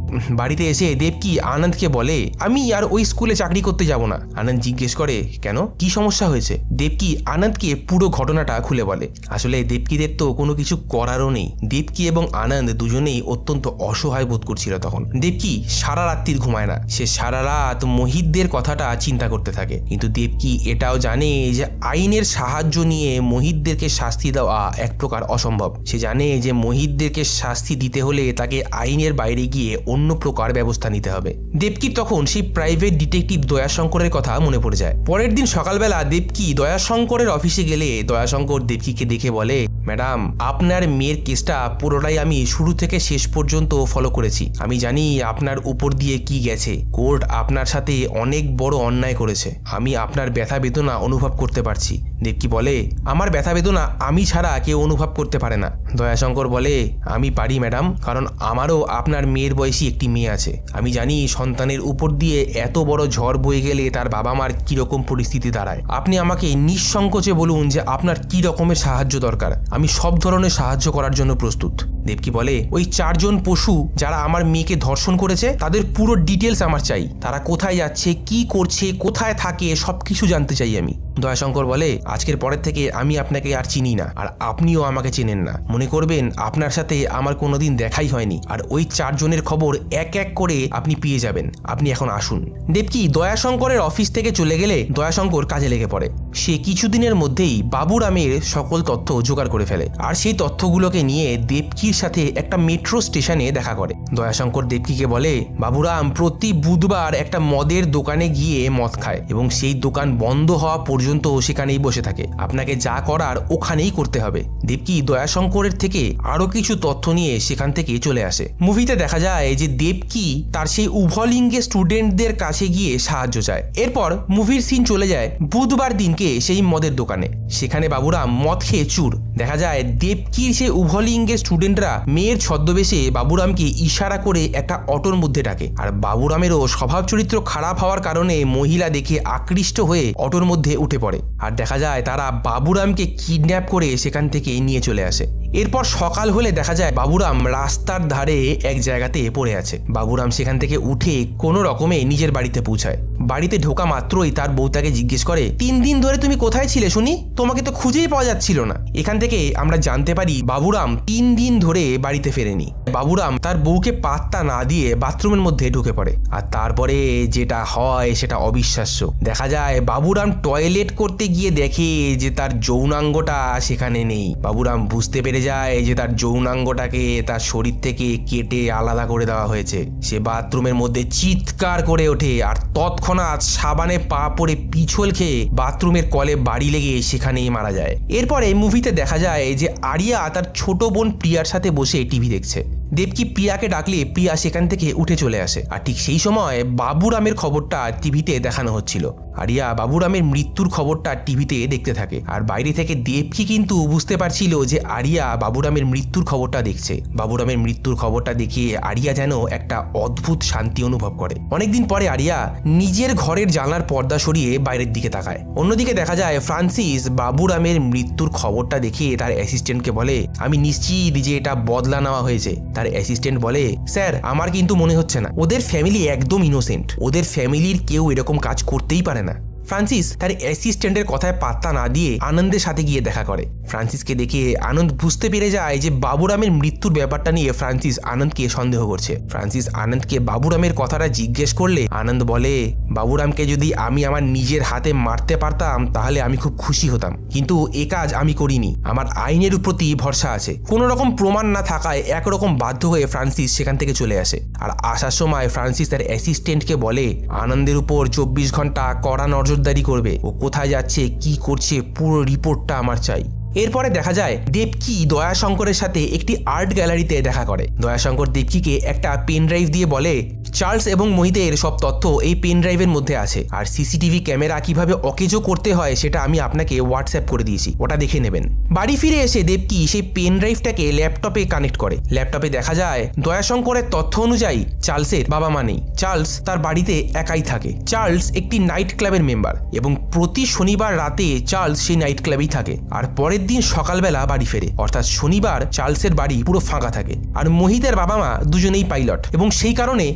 বাড়িতে এসে দেবকী আনন্দকে বলে, আমি আর ওই স্কুলে চাকরি করতে যাব না। আনন্দ জিজ্ঞেস করে, কেন, কি সমস্যা হয়েছে? দেবকী আনন্দকে পুরো ঘটনাটা খুলে বলে। আসলে দেবকীদের তো কোনো কিছু করারও নেই। দেবকী এবং আনন্দ দুজনেই অত্যন্ত অসহায় বোধ করছিল তখন। দেবকী সারা রাত্রির ঘুমায় না, সে সারা রাত মোহিতদের কথাটা চিন্তা করতে থাকে। কিন্তু দেবকী এটাও জানে যে আইনের সাহায্য নিয়ে মোহিতদেরকে শাস্তি দেওয়া এক প্রকার অসম্ভব। সে জানে যে মোহিতদেরকে শাস্তি দিতে হলে তাকে আইনের বাইরে গিয়ে অন্য প্রকার ব্যবস্থা নিতে হবে। দেবকীর তখন সেই প্রাইভেট ডিটেকটিভ দয়াশঙ্করের কথা মনে পড়ে যায়। পরের দিন সকালবেলা দেবকী দয়াশঙ্করের অফিসে গেলে দয়াশঙ্কর দেবকীকে দেখে বলে, ম্যাডাম, আপনার মেয়ের কেসটা পুরোটাই আমি শুরু থেকে শেষ পর্যন্ত ফলো করেছি। আমি জানি আপনার উপর দিয়ে কি গেছে। কোর্ট আপনার সাথে অনেক বড় অন্যায় করেছে। আমি আপনার ব্যথা বেদনা অনুভব করতে পারছি। দেবকী বলে, আমার ব্যথা বেদনা আমি ছাড়া কেউ অনুভব করতে পারে না। দয়াশঙ্কর বলে, আমি পারি ম্যাডাম, কারণ আমারও আপনার মেয়ের বয়সী একটি মেয়ে আছে। আমি জানি সন্তানের উপর দিয়ে এত বড় ঝড় বয়ে গেলে তার বাবা মার কীরকম পরিস্থিতি দাঁড়ায়। আপনি আমাকে নিঃসংকোচে বলুন যে আপনার কী রকমের সাহায্য দরকার। আমি সব ধরনের সাহায্য করার জন্য প্রস্তুত। দেবকী বলে, ওই 4 জন পশু যারা আমার মেয়েকে ধর্ষণ করেছে তাদের পুরো ডিটেলস আমার চাই। তারা কোথায় যাচ্ছে, কি করছে, কোথায় থাকে, সবকিছু জানতে চাই আমি। দয়াশঙ্কর বলে, আজকের পরের থেকে আমি আপনাকে আর চিনি না, আর আপনিও আমাকে চেনেন না। মনে করবেন আপনার সাথে আমার কোনোদিন দেখাই হয়নি, আর ওই 4 জনের খবর এক এক করে আপনি পেয়ে যাবেন। আপনি এখন আসুন। দেবকী দয়াশঙ্করের অফিস থেকে চলে গেলে দয়াশঙ্কর কাজে লেগে পড়ে। সে কিছুদিনের মধ্যেই বাবুরামের সকল তথ্য জোগাড় করে ফেলে, আর সেই তথ্যগুলোকে নিয়ে দেবকীর সাথে একটা মেট্রো স্টেশনে দেখা করে। দয়াশঙ্কর দেবকীকে বলে, বাবুরাম প্রতি বুধবার একটা মদের দোকানে গিয়ে মদ খায় এবং সেই দোকান বন্ধ হওয়া পর্যন্ত সেখানেই বসে থাকে। আপনাকে যা করার ওখানেই করতে হবে। দেবকী দয়াশঙ্করের থেকে আরো কিছু তথ্য নিয়ে সেখান থেকে চলে আসে। মুভিতে দেখা যায় যে দেবকী তার সেই উভয়লিঙ্গের স্টুডেন্টদের কাছে গিয়ে সাহায্য চায়। এরপর মুভির সিন চলে যায় বুধবার দিনকে সেই মদের দোকানে। সেখানে বাবুরাম মদ খেয়ে চুর। দেখা যায় দেবকীর সেই উভয়লিঙ্গের স্টুডেন্টরা মেয়ের ছদ্মবেশে বাবুরামকে ইশারা করে একটা অটোর মধ্যে ডাকে, আর বাবুরামেরও স্বভাব চরিত্র খারাপ হওয়ার কারণে মহিলা দেখে আকৃষ্ট হয়ে অটোর মধ্যে উঠে পড়ে। আর দেখা যায় তারা বাবুরামকে কিডন্যাপ করে সেখান থেকে নিয়ে চলে আসে। এরপর সকাল হলে দেখা যায় বাবুরাম রাস্তার ধারে এক জায়গাতে পড়ে আছে। বাবুরাম সেখান থেকে উঠে কোনো রকমে নিজের বাড়িতে পৌঁছায়। বাড়িতে ঢোকা মাত্রই তার বউ তাকে জিজ্ঞেস করে, 3 দিন ধরে তুমি কোথায় ছিলে শুনি? তোমাকে তো খুঁজেই পাওয়া যাচ্ছিল না। এখান থেকে আমরা জানতে পারি বাবুরাম 3 দিন ধরে বাড়িতে ফেরেনি। বাবুরাম তার বউকে পাত্তা না দিয়ে বাথরুমের মধ্যে ঢুকে পড়ে, আর তারপরে যেটা হয় সেটা অবিশ্বাস্য। দেখা যায় বাবুরাম টয়লেট করতে গিয়ে দেখে যে তার যৌনাঙ্গটা সেখানে নেই। বাবুরাম বুঝতে পেরে যায় যে তার যৌনাঙ্গটাকে তার শরীর থেকে কেটে আলাদা করে দেওয়া হয়েছে। সে বাথরুমের মধ্যে চিৎকার করে ওঠে, আর তৎক্ষণাৎ সাবানে পা পড়ে পিছল খেয়ে বাথরুমের কলে বাড়ি লেগে সেখানেই মারা যায়। এরপরে মুভিতে দেখা যায় যে আরিয়া তার ছোট বোন প্রিয়ার সাথে বসে টিভি দেখছে। দেবকী প্রিয়াকে ডাকলে প্রিয়া সেখান থেকে উঠে চলে আসে, আর ঠিক সেই সময় বাবুরামের খবরটা টিভিতে দেখানো হচ্ছিল। আরিয়া বাবুরামের মৃত্যুর খবরটা টিভিতে দেখতে থাকে, আর বাইরে থেকে দেবকী কিন্তু বুঝতে পারছিল যে আরিয়া বাবুরামের মৃত্যুর খবরটা দেখছে। বাবুরামের মৃত্যুর খবরটা দেখে আরিয়া যেন একটা অদ্ভুত শান্তি অনুভব করে। অনেকদিন পরে আরিয়া নিজের ঘরের জানলার পর্দা সরিয়ে বাইরের দিকে তাকায়। অন্যদিকে দেখা যায় ফ্রান্সিস বাবুরামের মৃত্যুর খবরটা দেখে তার অ্যাসিস্ট্যান্টকে বলে, আমি নিশ্চিত যে এটা বদলা নেওয়া হয়েছে। তার অ্যাসিস্ট্যান্ট বলে, স্যার আমার কিন্তু মনে হচ্ছে না। ওদের ফ্যামিলি একদম ইনোসেন্ট। ওদের ফ্যামিলির কেউ এরকম কাজ করতেই পারে না। ফ্রান্সিস তার অ্যাসিস্ট্যান্টের কথায় পাত্তা না দিয়ে আনন্দের সাথে গিয়ে দেখা করে। ফ্রান্সিসকে দেখে আনন্দ বুঝতে পেরে যায় যে বাবুরামের মৃত্যুর ব্যাপারটা নিয়ে ফ্রান্সিস আনন্দকে সন্দেহ করছে। ফ্রান্সিস আনন্দকে বাবুরামের কথাটা জিজ্ঞেস করলে আনন্দ বলে, বাবুরামকে যদি আমি আমার নিজের হাতে মারতে পারতাম তাহলে আমি খুব খুশি হতাম, কিন্তু এ কাজ আমি করিনি। আমার আইনের প্রতি ভরসা আছে। কোনো রকম প্রমাণ না থাকায় একরকম বাধ্য হয়ে ফ্রান্সিস সেখান থেকে চলে আসে। আর আসার সময় ফ্রান্সিস তার অ্যাসিস্ট্যান্টকে বলে, আনন্দের উপর 24 ঘন্টা কড়া নজরদারি করবে। ও কোথায় যাচ্ছে, কি করছে, পুরো রিপোর্টটা আমার চাই। এরপরে দেখা যায় দেবকী দয়াশঙ্করের সাথে একটি আর্ট গ্যালারিতে দেখা করে। দয়াশঙ্কর দেবকীকে একটা পেন ড্রাইভ দিয়ে বলে, চার্লস এবং মোহিতের সব তথ্য এই পেন ড্রাইভের মধ্যে আছে, আর সিসিটিভি ক্যামেরা কিভাবে অকেজো করতে হয় সেটা আমি আপনাকে হোয়াটসঅ্যাপ করে দিয়েছি, ওটা দেখে নেবেন। বাড়ি ফিরে এসে দেবকী সেই পেন ড্রাইভটাকে ল্যাপটপে কানেক্ট করে। ল্যাপটপে দেখা যায় দয়াশঙ্করের তথ্য অনুযায়ী চার্লসের বাবা মা নেই। চার্লস তার বাড়িতে একাই থাকে। চার্লস একটি নাইট ক্লাবের মেম্বার এবং প্রতি শনিবার রাতে চার্লস সেই নাইট ক্লাবেই থাকে, আর পরের দিন সকালবেলা বাড়ি ফেরে। অর্থাৎ শনিবার চার্লসের বাড়ি পুরো ফাঁকা থাকে। আর মোহিতের বাবা মা দুজনেই পাইলট এবং সেই কারণে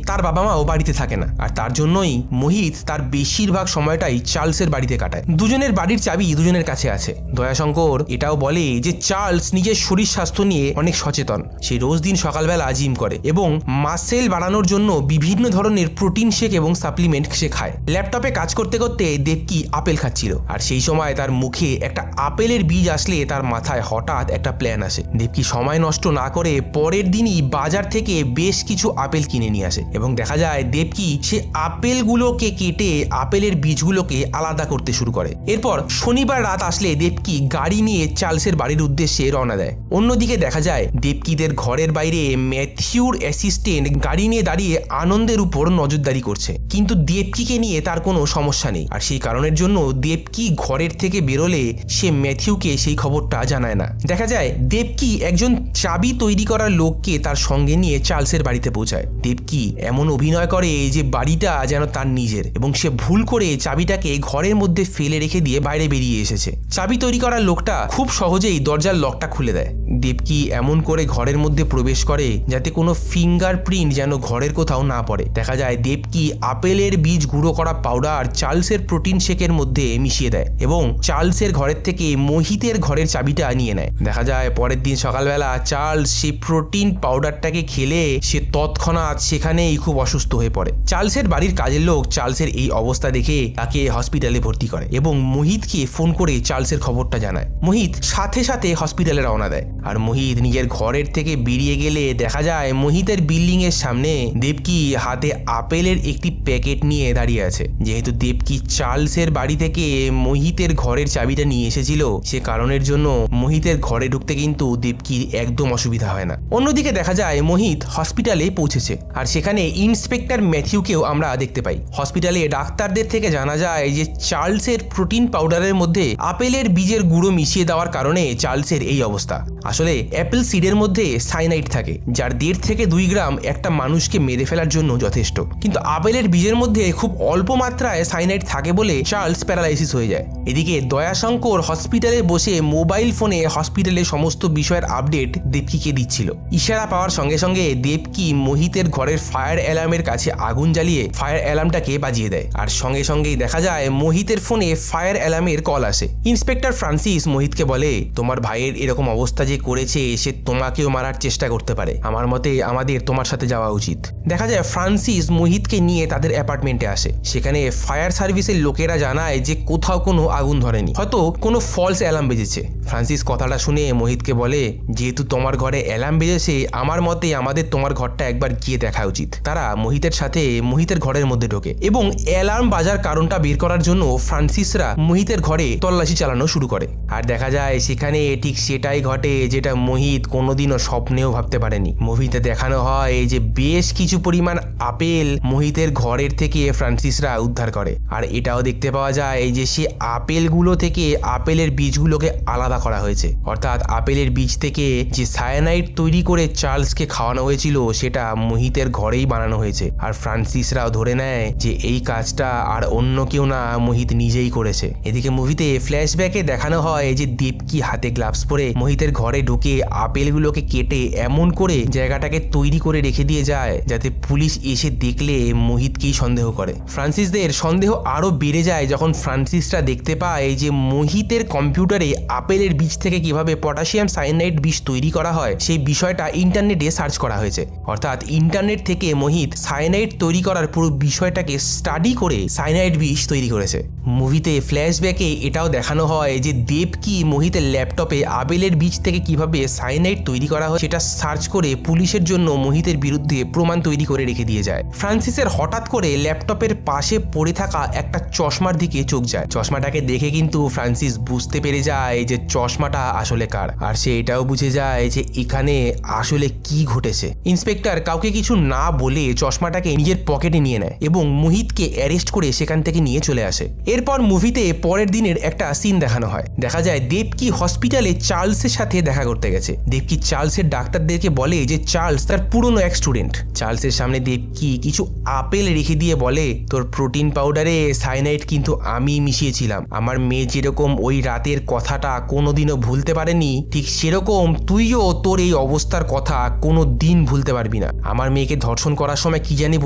তার বাবা মাও বাড়িতে থাকে না, আর তার জন্যই মোহিত তার বেশিরভাগ সময়টাই চার্লসের বাড়িতে কাটায়। দুজনের বাড়ির চাবি দুজনের কাছে আছে। দয়াশঙ্কর এটাও বলে যে চার্লস নিজের শরীর স্বাস্থ্য নিয়ে অনেক সচেতন। সে রোজ দিন সকালবেলা জিম করে এবং মাসেল বাড়ানোর জন্য বিভিন্ন ধরনের প্রোটিন শেক এবং সাপ্লিমেন্ট সে খায়। ল্যাপটপে কাজ করতে করতে দেবকী আপেল খাচ্ছিল, আর সেই সময় তার মুখে একটা আপেলের বীজ আসলে তার মাথায় হঠাৎ একটা প্ল্যান আসে। দেবকী সময় নষ্ট না করে পরের দিনই বাজার থেকে বেশ কিছু আপেল কিনে নিয়ে আসে এবং দেখা যায় দেবকী সে আপেলগুলোকে কেটে আপেলের বীজগুলোকে আলাদা করতে শুরু করে। এরপর শনিবার রাত আসলে দেবকী গাড়ি নিয়ে চার্লসের বাড়ির উদ্দেশ্যে রওনা দেয়। অন্যদিকে দেখা যায় দেবকীদের ঘরের বাইরে ম্যাথিউর অ্যাসিস্ট্যান্ট গাড়ি নিয়ে দাঁড়িয়ে আনন্দের উপর নজরদারি করছে, কিন্তু দেবকীকে নিয়ে তার কোনো সমস্যা নেই। আর সেই কারণের জন্য দেবকী ঘরের থেকে বেরোলে সে ম্যাথিউকে সেই খবরটা জানায় না। দেখা যায় দেবকী একজন চাবি তৈরি করার লোককে তার সঙ্গে নিয়ে চার্লসের বাড়িতে পৌঁছায়। দেবকী এমন অভিনয় করে যে বাড়িটা যেন তার নিজের এবং সে ভুল করে চাবিটাকে ঘরের মধ্যে ফেলে রেখে দিয়ে বাইরে বেরিয়ে এসেছে। চাবি তৈরি করার লোকটা খুব সহজেই দরজার লকটা খুলে দেয়। দেবকী এমন করে ঘরের মধ্যে প্রবেশ করে যাতে কোনো ফিঙ্গারপ্রিন্ট যেন ঘরের কোথাও না পড়ে। দেখা যায় দেবকী আপেলের বীজ গুঁড়ো করা পাউডার চার্লসের প্রোটিন শেকের মধ্যে মিশিয়ে দেয় এবং চার্লসের ঘরের থেকে মোহিতের ঘরের চাবিটা নিয়ে নেয়। দেখা যায় পরের দিন সকালবেলা চার্লস সেই প্রোটিন পাউডারটাকে খেলে সে তৎক্ষণাৎ সেখানেই খুব অসুস্থ হয়ে পড়ে। চার্লসের বাড়ির কাজের লোক চার্লসের এই অবস্থা দেখে তাকে হসপিটালে ভর্তি করে এবং মোহিতকে ফোন করে চার্লসের খবরটা জানায়। মোহিত সাথে সাথে হসপিটালে রওনা দেয়। আর মোহিত নিজের ঘরের থেকে বেরিয়ে গেলে দেখা যায় মোহিতের বিল্ডিং এর সামনে দেবকী হাতে আপেলের একটি প্যাকেট নিয়ে দাঁড়িয়ে আছে। যেহেতু দেবকী চার্লসের বাড়ি থেকে মোহিতের ঘরের চাবিটা নিয়ে এসেছিল, সে কারণের জন্য মোহিতের ঘরে ঢুকতে কিন্তু দেবকীর একদম অসুবিধা হয় না। অন্যদিকে দেখা যায় মোহিত হসপিটালে পৌঁছেছে আর সেখানে ইন্সপেক্টর ম্যাথিউকেও আমরা দেখতে পাই। হসপিটালে ডাক্তারদের থেকে জানা যায় যে চার্লসের প্রোটিন পাউডারের মধ্যে আপেলের বীজের গুঁড়ো মিশিয়ে দেওয়ার কারণে চার্লসের এই অবস্থা। আসলে অ্যাপেল সিডের মধ্যে সাইনাইড থাকে, যার 1.5 থেকে 2 গ্রাম একটা মানুষকে মেরে ফেলার জন্য যথেষ্ট, কিন্তু আপেলের বীজের মধ্যে খুব অল্প মাত্রায় সাইনাইড থাকে বলে চার্লস প্যারালাইসিস হয়ে যায়। এদিকে দয়াশঙ্কর হসপিটালে বসে মোবাইল ফোনে হসপিটালের সমস্ত বিষয়ের আপডেট দেবকীকে দিচ্ছিল। ইশারা পাওয়ার সঙ্গে সঙ্গে দেবকী মোহিতের ঘরের ফায়ার অ্যালার্মের কাছে আগুন জ্বালিয়ে ফায়ার অ্যালার্মটাকে বাজিয়ে দেয়। আর সঙ্গে সঙ্গেই দেখা যায় মোহিতের ফোনে ফায়ার অ্যালার্মের কল আসে। ইন্সপেক্টর ফ্রান্সিস মোহিতকে বলে, তোমার ভাইয়ের এরকম অবস্থা যে করেছে সে তোমাকেও মারার চেষ্টা করতে পারে, আমার মতে আমাদের তোমার সাথে যাওয়া উচিত। দেখা যায় ফ্রান্সিস মোহিতকে নিয়ে তাদের অ্যাপার্টমেন্টে আসে। সেখানে ফায়ার সার্ভিসের লোকেরা জানায় যে কোথাও কোনো আগুন ধরেনি, হয়তো কোনো ফলস অ্যালার্ম বেজেছে। ফ্রান্সিস কথাটা শুনে মোহিতকে বলে, যেহেতু তোমার ঘরে অ্যালার্ম বেজেছে আমার মতে আমাদের তোমার ঘরটা একবার গিয়ে দেখা উচিত। তারা মোহিতের সাথে মোহিতের ঘরের মধ্যে ঢোকে এবং অ্যালার্ম বাজার কারণটা বের করার জন্য ফ্রান্সিসরা মোহিতের ঘরে তল্লাশি চালানো শুরু করে। আর দেখা যায় সেখানে ঠিক সেটাই ঘটে যেটা মোহিত কোনোদিনও স্বপ্নেও ভাবতে পারেনি। মুভিতে দেখানো হয় যে বেশ কিছু পরিমাণ আপেল মোহিতের ঘরের থেকে ফ্রান্সিসরা উদ্ধার করে। আর এটাও দেখতে পাওয়া যায় যে সে আপেলগুলো থেকে আপেলের বীজগুলোকে আলাদা করা হয়েছে, অর্থাৎ আপেলের বীজ থেকে যে সায়ানাইড তৈরি করে চার্লসকে খাওয়ানো হয়েছিল সেটা মোহিতের ঘরেই বানানো হয়েছে। আর ফ্রান্সিসরাও ধরে নেয় যে এই কাজটা আর অন্য কেউ না, মোহিত নিজেই করেছে। এদিকে মুভিতে ফ্ল্যাশব্যাকে দেখানো হয় যে দেবকী হাতে গ্লাভস পরে মোহিতের ঘরে ঢুকে আপেলগুলোকে কেটে এমন করে জায়গাটাকে তৈরি করে রেখে দিয়ে যায় যাতে পুলিশ এসে দেখলে মোহিতকেই সন্দেহ করে। ফ্রান্সিসদের সন্দেহ আরো বেড়ে যায় যখন ফ্রান্সিসরা দেখতে পায় যে মোহিতের কম্পিউটারে আপেলের বীজ থেকে কিভাবে পটাশিয়াম সায়ানাইড বিষ তৈরি করা হয় সেই বিষয়টা ইন্টারনেটে সার্চ করা হয়েছে। অর্থাৎ ইন্টারনেট থেকে মোহিত সায়ানাইড তৈরি করার পুরো বিষয়টাকে স্টাডি করে সায়ানাইড বিষ তৈরি করেছে। মুভিতে ফ্ল্যাশব্যাকে এটাও দেখানো হয় যে দেবকী মোহিতের ল্যাপটপে আপেলের বীজ থেকে কিভাবে সায়ানাইড তৈরি করা হয় সেটা সার্চ করে পুলিশের জন্য মোহিতের বিরুদ্ধে প্রমাণ তৈরি করে রেখে দিয়ে যায়। ফ্রান্সিসের হঠাৎ করে ল্যাপটপের পাশে পড়ে থাকা একটা চশমার দিকে চোখ যায়। চশমাটাকে দেখে কিন্তু ফ্রান্সিস বুঝতে পেরে যায় যে চশমাটা আসলে কার, আর সে এটাও বুঝে যায় যে এখানে আসলে কি ঘটেছে। ইন্সপেক্টর কাউকে কিছু না বলে চশমাটাকে নিজের পকেটে নিয়ে নেয় এবং মোহিতকে অ্যারেস্ট করে সেখান থেকে নিয়ে চলে আসে। এরপর মুভিতে পরের দিনের একটা সিন দেখানো হয়। দেখা যায় দেবকী হসপিটালে চার্লসের সাথে দেখা করতে গেছে। দেবকী চার্লসের ডাক্তারদেরকে বলে যে চার্লস তার পুরনো এক স্টুডেন্ট। চার্লসের সামনে দেবকী কিছু আপেল রেখে দিয়ে বলে, তোর প্রোটিন পাউডারে সায়ানাইড কিন্তু আমি মিশিয়েছিলাম। আমার মেয়ে যেরকম ওই রাতের কথাটা কোনোদিনও ভুলতে পারেনি, ঠিক সেরকম তুইও তোর এই অবস্থার কথা কোনো দিন ভুলতে পারবি না। আমার মেয়েকে ধর্ষণ করার সময় কি যেন জানি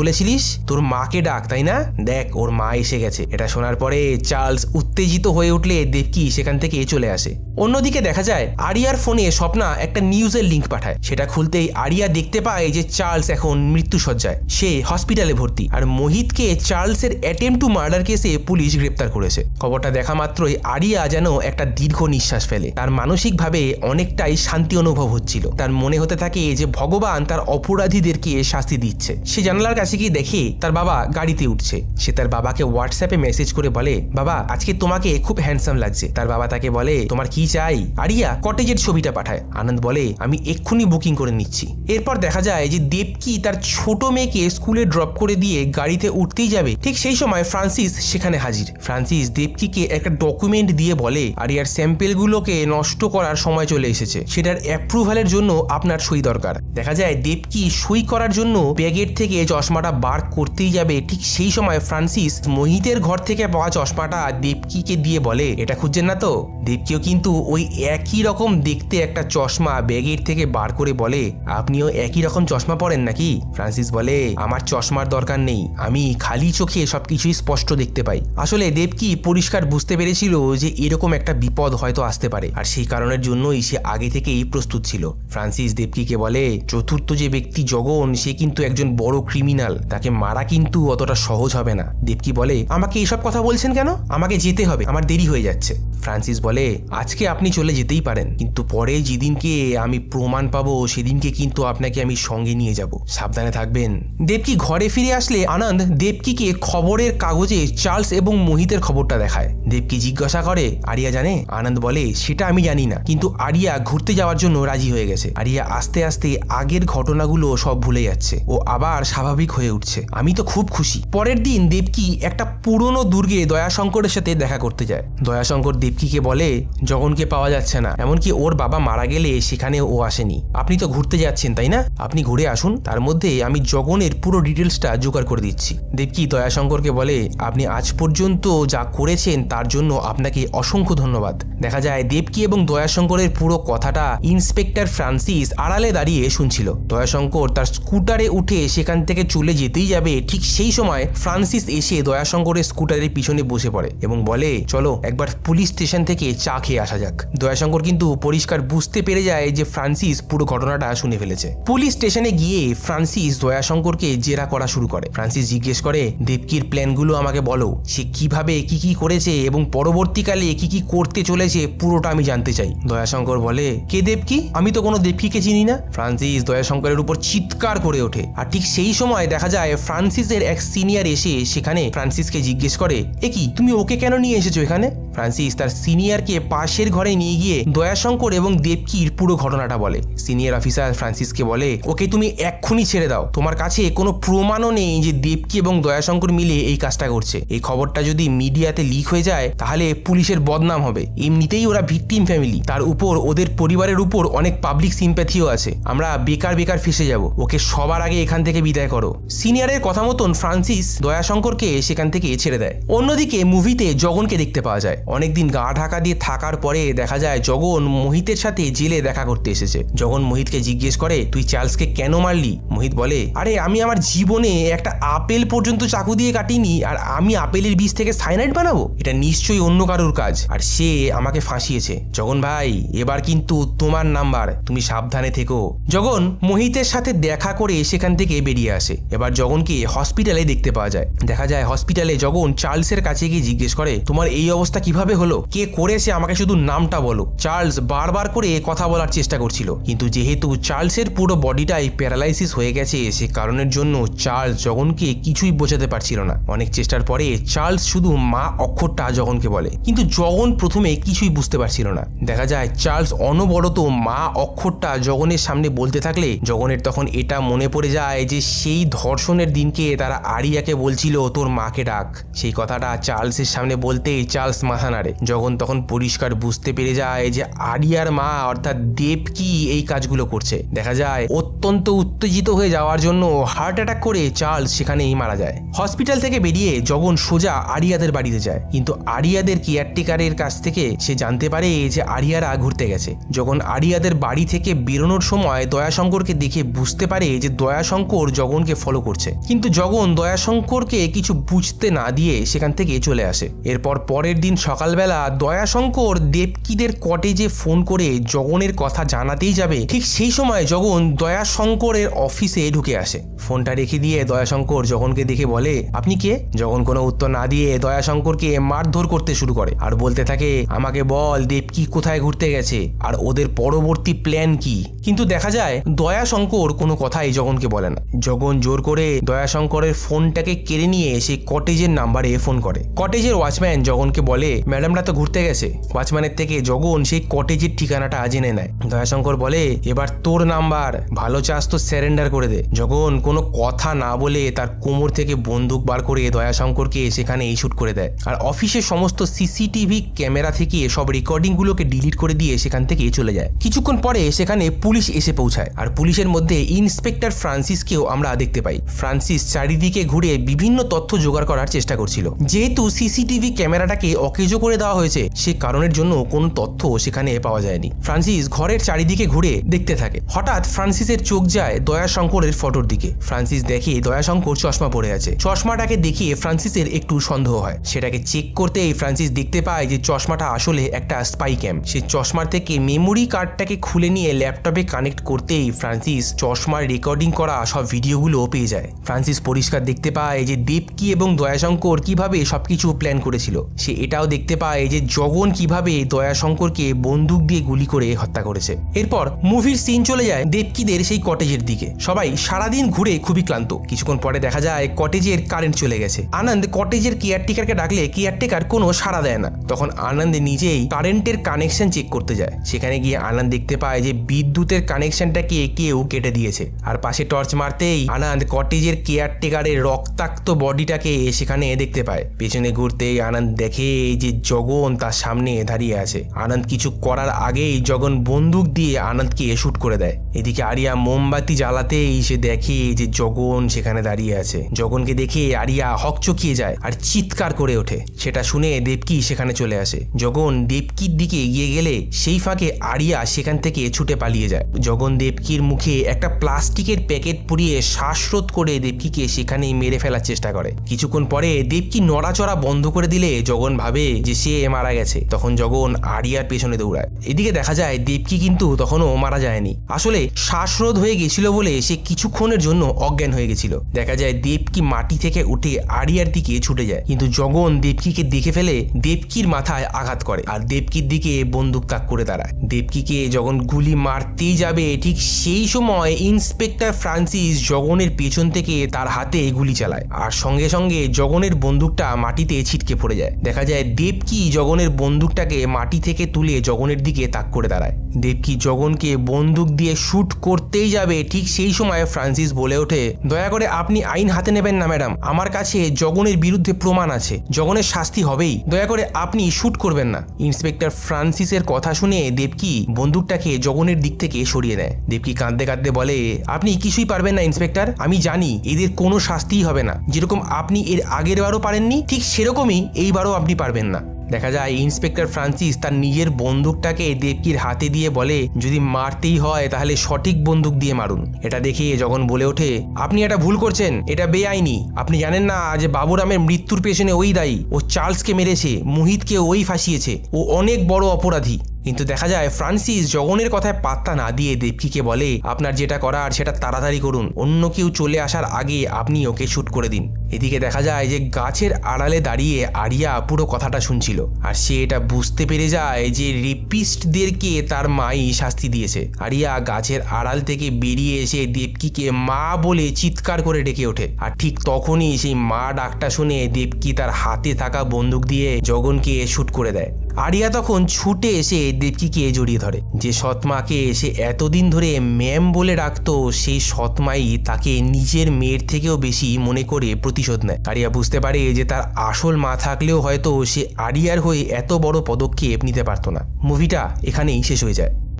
বলেছিলিস? তোর মাকে ডাক, তাই না? দেখ ওর মা এসে গেছে। এটা শোনার পরে চার্লস উত্তেজিত হয়ে উঠলে দেবকি সেখান থেকে চলে আসে। অন্যদিকে দেখা যায় আরিয়ার ফোনে স্বপ্না একটা নিউজের লিঙ্ক পাঠায়। সেটা খুলতেই আরিয়া দেখতে পায় যে চার্লস এখন মৃত্যুশয্যায়, সে হসপিটালে ভর্তি। আর মোহিতকে চার্লসের অ্যাটেম্প টু মার্ডার কেসে পুলিশ গ্রেপ্তার করেছে। খবরটা দেখা মাত্রই আরিয়া যেন একটা দীর্ঘ নিঃশ্বাস ফেলে। তার মানসিকভাবে অনেকটাই শান্তি অনুভব হচ্ছিল। তার মনে হতে থাকে যে ভগবান তার অপরাধীদেরকে শাস্তি দিচ্ছে। সে জানালার কাছে গিয়ে দেখে তার বাবা গাড়িতে উঠছে। সে তার বাবাকে হোয়াটসঅ্যাপে মেসেজ করে বলে, বাবা আজকে তোমাকে খুব হ্যান্ডসাম লাগছে। তার বাবা তাকে বলে, তোমার কি চাই? আরিয়া কটেজের ছবিটা পাঠায়। আনন্দ বলে, আমি এক্ষুনি বুকিং করে নিচ্ছি। এরপর দেখা যায় যে দেবকি তার ছোট মেয়েকে স্কুলে ড্রপ করে দিয়ে গাড়িতে উঠতেই যাবে, ঠিক সেই সময় ফ্রান্সিস সেখানে হাজির। ফ্রান্সিস দেবকিকে একটা ডকুমেন্ট দিয়ে বলে, আরিয়ার স্যাম্পেলগুলোকে নষ্ট করার সময় চলে এসেছে, সেটার অ্যাপ্রুভালের জন্য আপনার সই দরকার। দেখা যায় দেবকি সই করার জন্য ব্যাগের থেকে চশমাটা বার করতেই যাবে, ঠিক সেই সময় ফ্রান্সিস মোহিতের ঘর থেকে পাওয়া চশমাটা দেবকিকে দিয়ে বলে, এটা খুঁজছেন না তো? দেবকিও কিন্তু ওই একই রকম দেখতে একটা চশমা ব্যাগের থেকে বার করে বলে, আপনিও একই রকম চশমা পরেন নাকি? ফ্রান্সিস বলে, আমার চশমার দরকার নেই, আমি খালি চোখে সবকিছুই স্পষ্ট দেখতে পাই। আসলে দেবকি পরিষ্কার বুঝতে পেরেছিল যে এরকম একটা বিপদ হয়তো আসতে পারে, আর সেই কারণের জন্যই সে আগে থেকেই প্রস্তুত ছিল। ফ্রান্সিস দেবকিকে বলে, চতুর্থ যে ব্যক্তি জগন, সে কিন্তু একজন বড় ক্রিমিনাল, তাকে মারা কিন্তু অতটা সহজ হবে না। দেবকি বলে, আমাকে এইসব কথা বলছেন কেন? আমাকে যেতে হবে, আমার দেরি হয়ে যাচ্ছে। ফ্রান্সিস বলে, আজকে আপনি চলে যেতেই পারেন, কিন্তু পরে যেদিনকে আমি প্রমাণ পাবো সেদিনকে কিন্তু আপনাকে আমি সঙ্গে নিয়ে যাব, সাবধানে থাকবেন। দেবকি ঘরে ফিরে আসলে আনন্দ দেবকিকে খবরের কাগজে চার্লস এবং মোহিতের খবরটা দেখায়। দেবকি জিজ্ঞাসা করে, আরিয়া জানে? আনন্দ বলে, সেটা আমি জানি না, কিন্তু আরিয়া ঘুরতে যাওয়ার জন্য রাজি হয়ে গেছে। আরিয়া আস্তে আস্তে আগের ঘটনাগুলো সব ভুলে যাচ্ছে, ও আবার স্বাভাবিক হয়ে উঠছে। আমি তো খুব খুশি। পরের দিন দেবকি একটা পুরনো দুর্গে দয়াশঙ্করের সাথে দেখা করতে যায়। দয়াশঙ্কর দেবকিকে বলে, জগনকে পাওয়া যাচ্ছে না, এমনকি ওর বাবা মারা গেলে সেখানে ও আসেনি। আপনি তো ঘুরতে যাচ্ছেন তাই না? আপনি ঘুরে আসুন, তার মধ্যে আমি জগনের পুরো ডিটেলসটা জোগাড় করে দিচ্ছি। দেবকি দয়াশঙ্করকে বলে, আপনি আজ পর্যন্ত যা করেছেন তার জন্য আপনাকে অসংখ্য ধন্যবাদ। দেখা যায় দেবকি এবং দয়াশঙ্করের পুরো কথাটা ইন্সপেক্টর ফ্রান্সিস আড়ালে দাঁড়িয়ে শুনছিল। দয়াশঙ্কর তার স্কুটারে উঠে সেখান থেকে চলে যেতেই যাবে, ঠিক সেই সময় ফ্রান্সিস এসে দয়াশঙ্করের স্কুটারের পিছনে বসে পড়ে এবং বলে, চলো একবার পুলিশ স্টেশন থেকে চা খেয়ে আসা যাক। দয়াশঙ্কর কিন্তু পরিষ্কার বুঝতে পেরে যায় যে ফ্রান্সিস পুরো ঘটনাটা শুনে ফেলেছে। পুলিশ স্টেশনে গিয়ে ফ্রান্সিস দয়াশঙ্করকে জেরা করা শুরু করে। ফ্রান্সিস জিজ্ঞেস করে, দেবকির প্ল্যানগুলো আমাকে বলো, সে কিভাবে কি করেছে এবং পরবর্তীকালে কি করতে চলেছে, পুরোটা আমি জানতে চাই। দয়াশঙ্কর বলে, কে দেবকি? আমি তো কোনো দেবকিকে চিনি না। ফ্রান্সিস দয়াশঙ্করের উপর চিৎকার করে ওঠে। আর ঠিক সেই সময় দেখা যায় ফ্রান্সিসের এক সিনিয়র এসে সেখানে ফ্রান্সিসকে জিজ্ঞেস করে, এ কি, তুমি ওকে কেন নিয়ে এসেছো এখানে? ফ্রান্সিস তার সিনিয়রকে পাশের ঘরে নিয়ে গিয়ে দয়াশঙ্কর এবং দেবকির পুরো ঘটনাটা বলে। সিনিয়র অফিসার ফ্রান্সিসকে বলে, ওকে তুমি এক্ষুনি ছেড়ে দাও, তোমার কাছে কোনো প্রমাণও নেই যে দেবকি এবং দয়াশঙ্কর মিলে এই কাজটা করছে। এই খবরটা যদি মিডিয়াতে লিক হয়ে যায় তাহলে পুলিশের বদনাম হবে। এমনিতেই ওরা ভিকটিম ফ্যামিলি, তার উপর ওদের পরিবারের উপর অনেক পাবলিক সিম্প্যাথিও আছে। আমরা বেকার ফেসে যাব। ওকে সবার আগে এখান থেকে বিদায় করো। সিনিয়রের কথা মতন ফ্রান্সিস দয়াশঙ্করকে সেখান থেকে ছেড়ে দেয়। অন্যদিকে মুভিতে জগনকে দেখতে পাওয়া যায়। অনেকদিন গা ঢাকা দিয়ে থাকার পরে দেখা যায় জগন মোহিতের সাথে জেলে দেখা করতে এসেছে। জগন মোহিতকে জিজ্ঞেস করে, তুই চার্লসকে কেন মারলি? মোহিত বলে, আরে আমি আমার জীবনে একটা আপেল পর্যন্ত চাকু দিয়ে কাটিনি, আর আমি আপেলের বীজ থেকে সাইনাইড বানাবো? এটা নিশ্চয়ই অন্য কারোর কাজ, আর সে আমাকে ফাঁসিয়েছে। জগন ভাই, এবার কিন্তু তোমার নাম্বার, তুমি সাবধানে থেকো। জগন মোহিতের সাথে দেখা করে সেখান থেকে বেরিয়ে আসে। এবার জগনকে হসপিটালে দেখতে পাওয়া যায়। দেখা যায় হসপিটালে জগন চার্লসের কাছে গিয়ে জিজ্ঞেস করে, তোমার এই অবস্থা কিভাবে হলো? কে করেছে? আমাকে শুধু নামটা বলো। চার্লস বারবার করে কথা বলার চেষ্টা করছিল, কিন্তু যেহেতু চার্লসের পুরো বডিটাই প্যারালাইসিস হয়ে গেছে, সে কারণের জন্য চার্লস জগনকে কিছুই বোঝাতে পারছিল না। অনেক চেষ্টার পরে চার্লস শুধু মা অক্ষরটা জগনকে বলে, কিন্তু জগন প্রথমে কিছুই বুঝতে পারছিল না। দেখা যায় চার্লস অনবরত মা অক্ষরটা জগনের সামনে বলতে থাকলে জগনের তখন এটা মনে পড়ে যায় যে সেই ধর্ষণের দিনকে তারা আরিয়াকে বলছিল তোর মাকে ডাক। সেই কথাটা চার্লসের সামনে বলতেই চার্লস মাথা মাথা নাড়ে। জগন তখন পরিষ্কার বুঝতে পেরে যায় যে আরিয়ার মা অর্থাৎ দেবকী এই কাজগুলো করছে। দেখা যায় অত্যন্ত উত্তেজিত হয়ে যাওয়ার জন্য হার্ট অ্যাটাক করে চার্লস সেখানেই মারা যায়। হসপিটাল থেকে বেরিয়ে জগন সোজা আরিয়াদের বাড়িতে যায়, কিন্তু আরিয়াদের কেয়ারটেকারের কাছ থেকে সে জানতে পারে যে আরিয়ারা ঘুরতে গেছে। যখন আরিয়াদের বাড়ি থেকে বেরোনোর সময় দয়াশঙ্করকে দেখে বুঝতে পারে যে দয়াশঙ্কর জগনকে ফলো করছে, কিন্তু জগন দয়াশঙ্করকে কিছু বুঝতে না দিয়ে সেখান থেকে চলে আসে। এরপর পরের দিন সকালবেলা দয়াশঙ্কর দেবকীদের কটেজে ফোন করে জগনের কথা জানাতেই যাবে, ঠিক সেই সময় জগন দয়াশঙ্করের অফিসে ঢুকে আসে। ফোনটা রেখে দিয়ে দয়াশঙ্কর জগনকে দেখে বলে, আপনি কে? জগন কোনো উত্তর না দিয়ে দয়াশঙ্করকে মারধর করতে শুরু করে আর বলতে থাকে, আমাকে বল দেবকী কোথায় ঘুরতে গেছে আর ওদের পরবর্তী প্ল্যান কি। কিন্তু দেখা যায় দয়াশঙ্কর কোনো কথাই জগনকে বলে না। জগন জোর করে দয়াশঙ্করের ফোনটাকে কেড়ে নিয়ে সেই কটেজের নাম্বারে ফোন করে। কটেজের ওয়াচম্যান জগনকে বলে, ম্যাডামরা তো ঘুরতে গেছে। ওয়াচম্যানের থেকে জগন সেই কটেজের ঠিকানাটা জেনে নেয়। দয়াশঙ্কর বলে, এবার তোর নাম্বার, ভালো চাস তো স্যারেন্ডার করে দে। জগন কোনো কথা না বলে তার কোমর থেকে বন্দুক বার করে দয়াশঙ্করকে সেখানে শুট করে দেয় আর অফিসের সমস্ত সিসিটিভি ক্যামেরা থেকে সব রেকর্ডিংগুলোকে ডিলিট করে দিয়ে সেখান থেকে চলে যায়। কিছুক্ষণ পরে সেখানে পুলিশ এসে পৌঁছায় আর পুলিশের মধ্যে ইন্সপেক্টর ফ্রান্সিসকেও আমরা দেখতে পাই। ফ্রান্সিস চারিদিকে ঘুরে বিভিন্ন তথ্য জোগাড় করার চেষ্টা করছিল। যেহেতু সিসিটিভি ক্যামেরাটাকে অকেজো করে দেওয়া হয়েছে, সে কারণের জন্য কোনো তথ্য সেখানে পাওয়া যায়নি। ফ্রান্সিস ঘরের চারিদিকে ঘুরে দেখতে থাকে। হঠাৎ ফ্রান্সিসের চোখ যায় দয়াশঙ্করের ফটোর দিকে। ফ্রান্সিস দেখে দয়াশঙ্কর চশমা পরে আছে। চশমাটাকে দেখিয়ে ফ্রান্সিসের একটু সন্দেহ হয়। সেটাকে চেক করতেই ফ্রান্সিস দেখতে পায় যে চশমাটা আসলে একটা স্পাই ক্যাম। সে চশমার থেকে মেমোরি কার্ডটাকে খুলে নিয়ে ল্যাপটপে কানেক্ট করতেই ফ্রান্সিস চশমার রেকর্ডিং করা সব ভিডিওগুলো পেয়ে যায়। ফ্রান্সিস পরিষ্কার দেখতে পায় যে দেবকী এবং দয়াশঙ্কর কিভাবে সবকিছু প্ল্যান করেছিল। সে এটাও দেখতে পায় যে জগন কিভাবে দয়াশঙ্করকে বন্দুক দিয়ে গুলি করে হত্যা করেছে। এরপর মুভির সিন চলে যায় দেবকীদের সেই কটেজের দিকে। সবাই সারাদিন ঘুরে খুবই ক্লান্ত। কিছুক্ষণ পরে দেখা যায় কটেজের কারেন্ট চলে গেছে। আনন্দ কটেজের কেয়ারটেকারকে ডাকলে কেয়ারটেকার কোনো সাড়া দেয় না। তখন আনন্দ নিজেই কারেন্টের কানেকশন চেক করতে যায়। সেখানে গিয়ে আনন্দ দেখতে পায় যে বিদ্যুতের কানেকশনটাকে কেউ কেটে দিয়েছে আর পাশে টর্চ মারতেই আনন্দ কটেজের কেয়ারটেকারের রক্তাক্ত বডিটাকে সেখানে দেখতে পায়। পেছনে ঘুরতেই আনন্দ দেখে যে জগন তার সামনে দাঁড়িয়ে আছে। আনন্দ কিছু করার আগেই জগন বন্দুক দিয়ে আনন্দকে শুট করে দেয়। এদিকে আরিয়া মোমবাতি জ্বালাতেই সে দেখে যে জগন সেখানে দাঁড়িয়ে আছে। জগনকে দেখে আরিয়া হকচকিয়ে যায় আর চিৎকার করে ওঠে। সেটা শুনে দেবকী সেখানে চলে আসে। জগন দেবকীর দিকে এগিয়ে গেলে সেই ফাঁকে আরিয়া সেখান থেকে ছুটে পালিয়ে যায়। জগন দেবকীর মুখে একটা প্লাস্টিকের প্যাকেট পুড়িয়ে শ্বাসরোধ করে দেবকীকে সেখানেই মেরে ফেলার চেষ্টা করে। কিছুক্ষণ পরে দেবকী নড়াচড়া বন্ধ করে দিলে জগন ভাবে যে সে মারা গেছে। তখন জগন আরিয়ার পেছনে দৌড়ায়। এদিকে দেখা যায় দেবকী কিন্তু তখনও মারা যায়নি। আসলে শ্বাসরোধ হয়ে গেছিল বলে সে কিছুক্ষণের জন্য অজ্ঞান হয়ে গেছিল। দেখা যায় দেবকী মাটি থেকে উঠে আরিয়ার দিকে ছুটে যায়, কিন্তু জগন দেবকীকে দেখে ফেলে দেবকীর মাথায় আঘাত করে আর দেবকীর দিকে বন্দুক তাক করে দাঁড়ায়। দেবকীকে যখন গুলি মারতেই যাবে, ঠিক সেই সময় ইন্সপেক্টর ফ্রান্সিস জগনের পেছন থেকে তার হাতে গুলি চালায় আর সঙ্গে সঙ্গে জগনের বন্দুকটা মাটিতে ছিটকে পড়ে যায়। দেখা যায় দেবকী জগনের বন্দুকটাকে মাটি থেকে তুলে জগনের দিকে তাক করে দাঁড়ায়। দেবকী জগনকে বন্দুক দিয়ে শুট করতেই যাবে, ঠিক সেই সময় ফ্রান্সিস বলে ওঠে, দয়া করে আপনি আইন হাতে নেবেন না ম্যাডাম, আমার কাছে জগনের বিরুদ্ধে প্রমাণ আছে, জগনের শাস্তি হবেই, দয়া করে আপনি শুট করবেন না। ইন্সপেক্টর ফ্রান্সিসের কথা শুনে দেবকী বন্দুকটাকে জগনের দিক থেকে সরিয়ে দেয়। দেবকী কাঁদতে কাঁদতে বলে, আপনি কিছুই পারবেন না ইন্সপেক্টর, আমি জানি এদের কোনো শাস্তিই হবে না। যেরকম আপনি এর আগের বারও পারেননি, ঠিক সেরকমই এইবারও আপনি পারবেন না। দেখা যায় ইন্সপেক্টর ফ্রান্সিস তার নিজের বন্দুকটাকে দেবকীর হাতে দিয়ে বলে, যদি মারতেই হয় তাহলে সঠিক বন্দুক দিয়ে মারুন। এটা দেখে যখন বলে ওঠে, আপনি এটা ভুল করছেন, এটা বেআইনি। আপনি জানেন না যে বাবুরামের মৃত্যুর পেছনে ওই দায়ী, ও চার্লসকে মেরেছে, মোহিতকে ওই ফাঁসিয়েছে, ও অনেক বড় অপরাধী। কিন্তু দেখা যায় ফ্রান্সিস জগনের কথায় পাত্তা না দিয়ে দেবকীকে বলে, আপনার যেটা করার সেটা তাড়াতাড়ি করুন, অন্য কেউ চলে আসার আগে আপনি ওকে শুট করে দিন। এদিকে দেখা যায় যে গাছের আড়ালে দাঁড়িয়ে আরিয়া পুরো কথাটা শুনছিল আর সে এটা বুঝতে পেরে যায় যে রেপিস্টদেরকে তার মাই শাস্তি দিয়েছে। আরিয়া গাছের আড়াল থেকে বেরিয়ে এসে দেবকীকে মা বলে চিৎকার করে ডেকে ওঠে আর ঠিক তখনই সেই মা ডাকটা শুনে দেবকী তার হাতে থাকা বন্দুক দিয়ে জগনকে শুট করে দেয়। আরিয়া তখন ছুটে এসে দেবকীকে জড়িয়ে ধরে। যে সৎমাকে সে এতদিন ধরে ম্যাম বলে ডাকতো, সেই সৎমাই তাকে নিজের মেয়ের থেকেও বেশি মনে করে প্রতিশোধ নেয়। আরিয়া বুঝতে পারে যে তার আসল মা থাকলেও হয়তো সে আরিয়ার হয়ে এত বড় পদক্ষেপ নিতে পারতো না। মুভিটা এখানেই শেষ হয়ে যায়।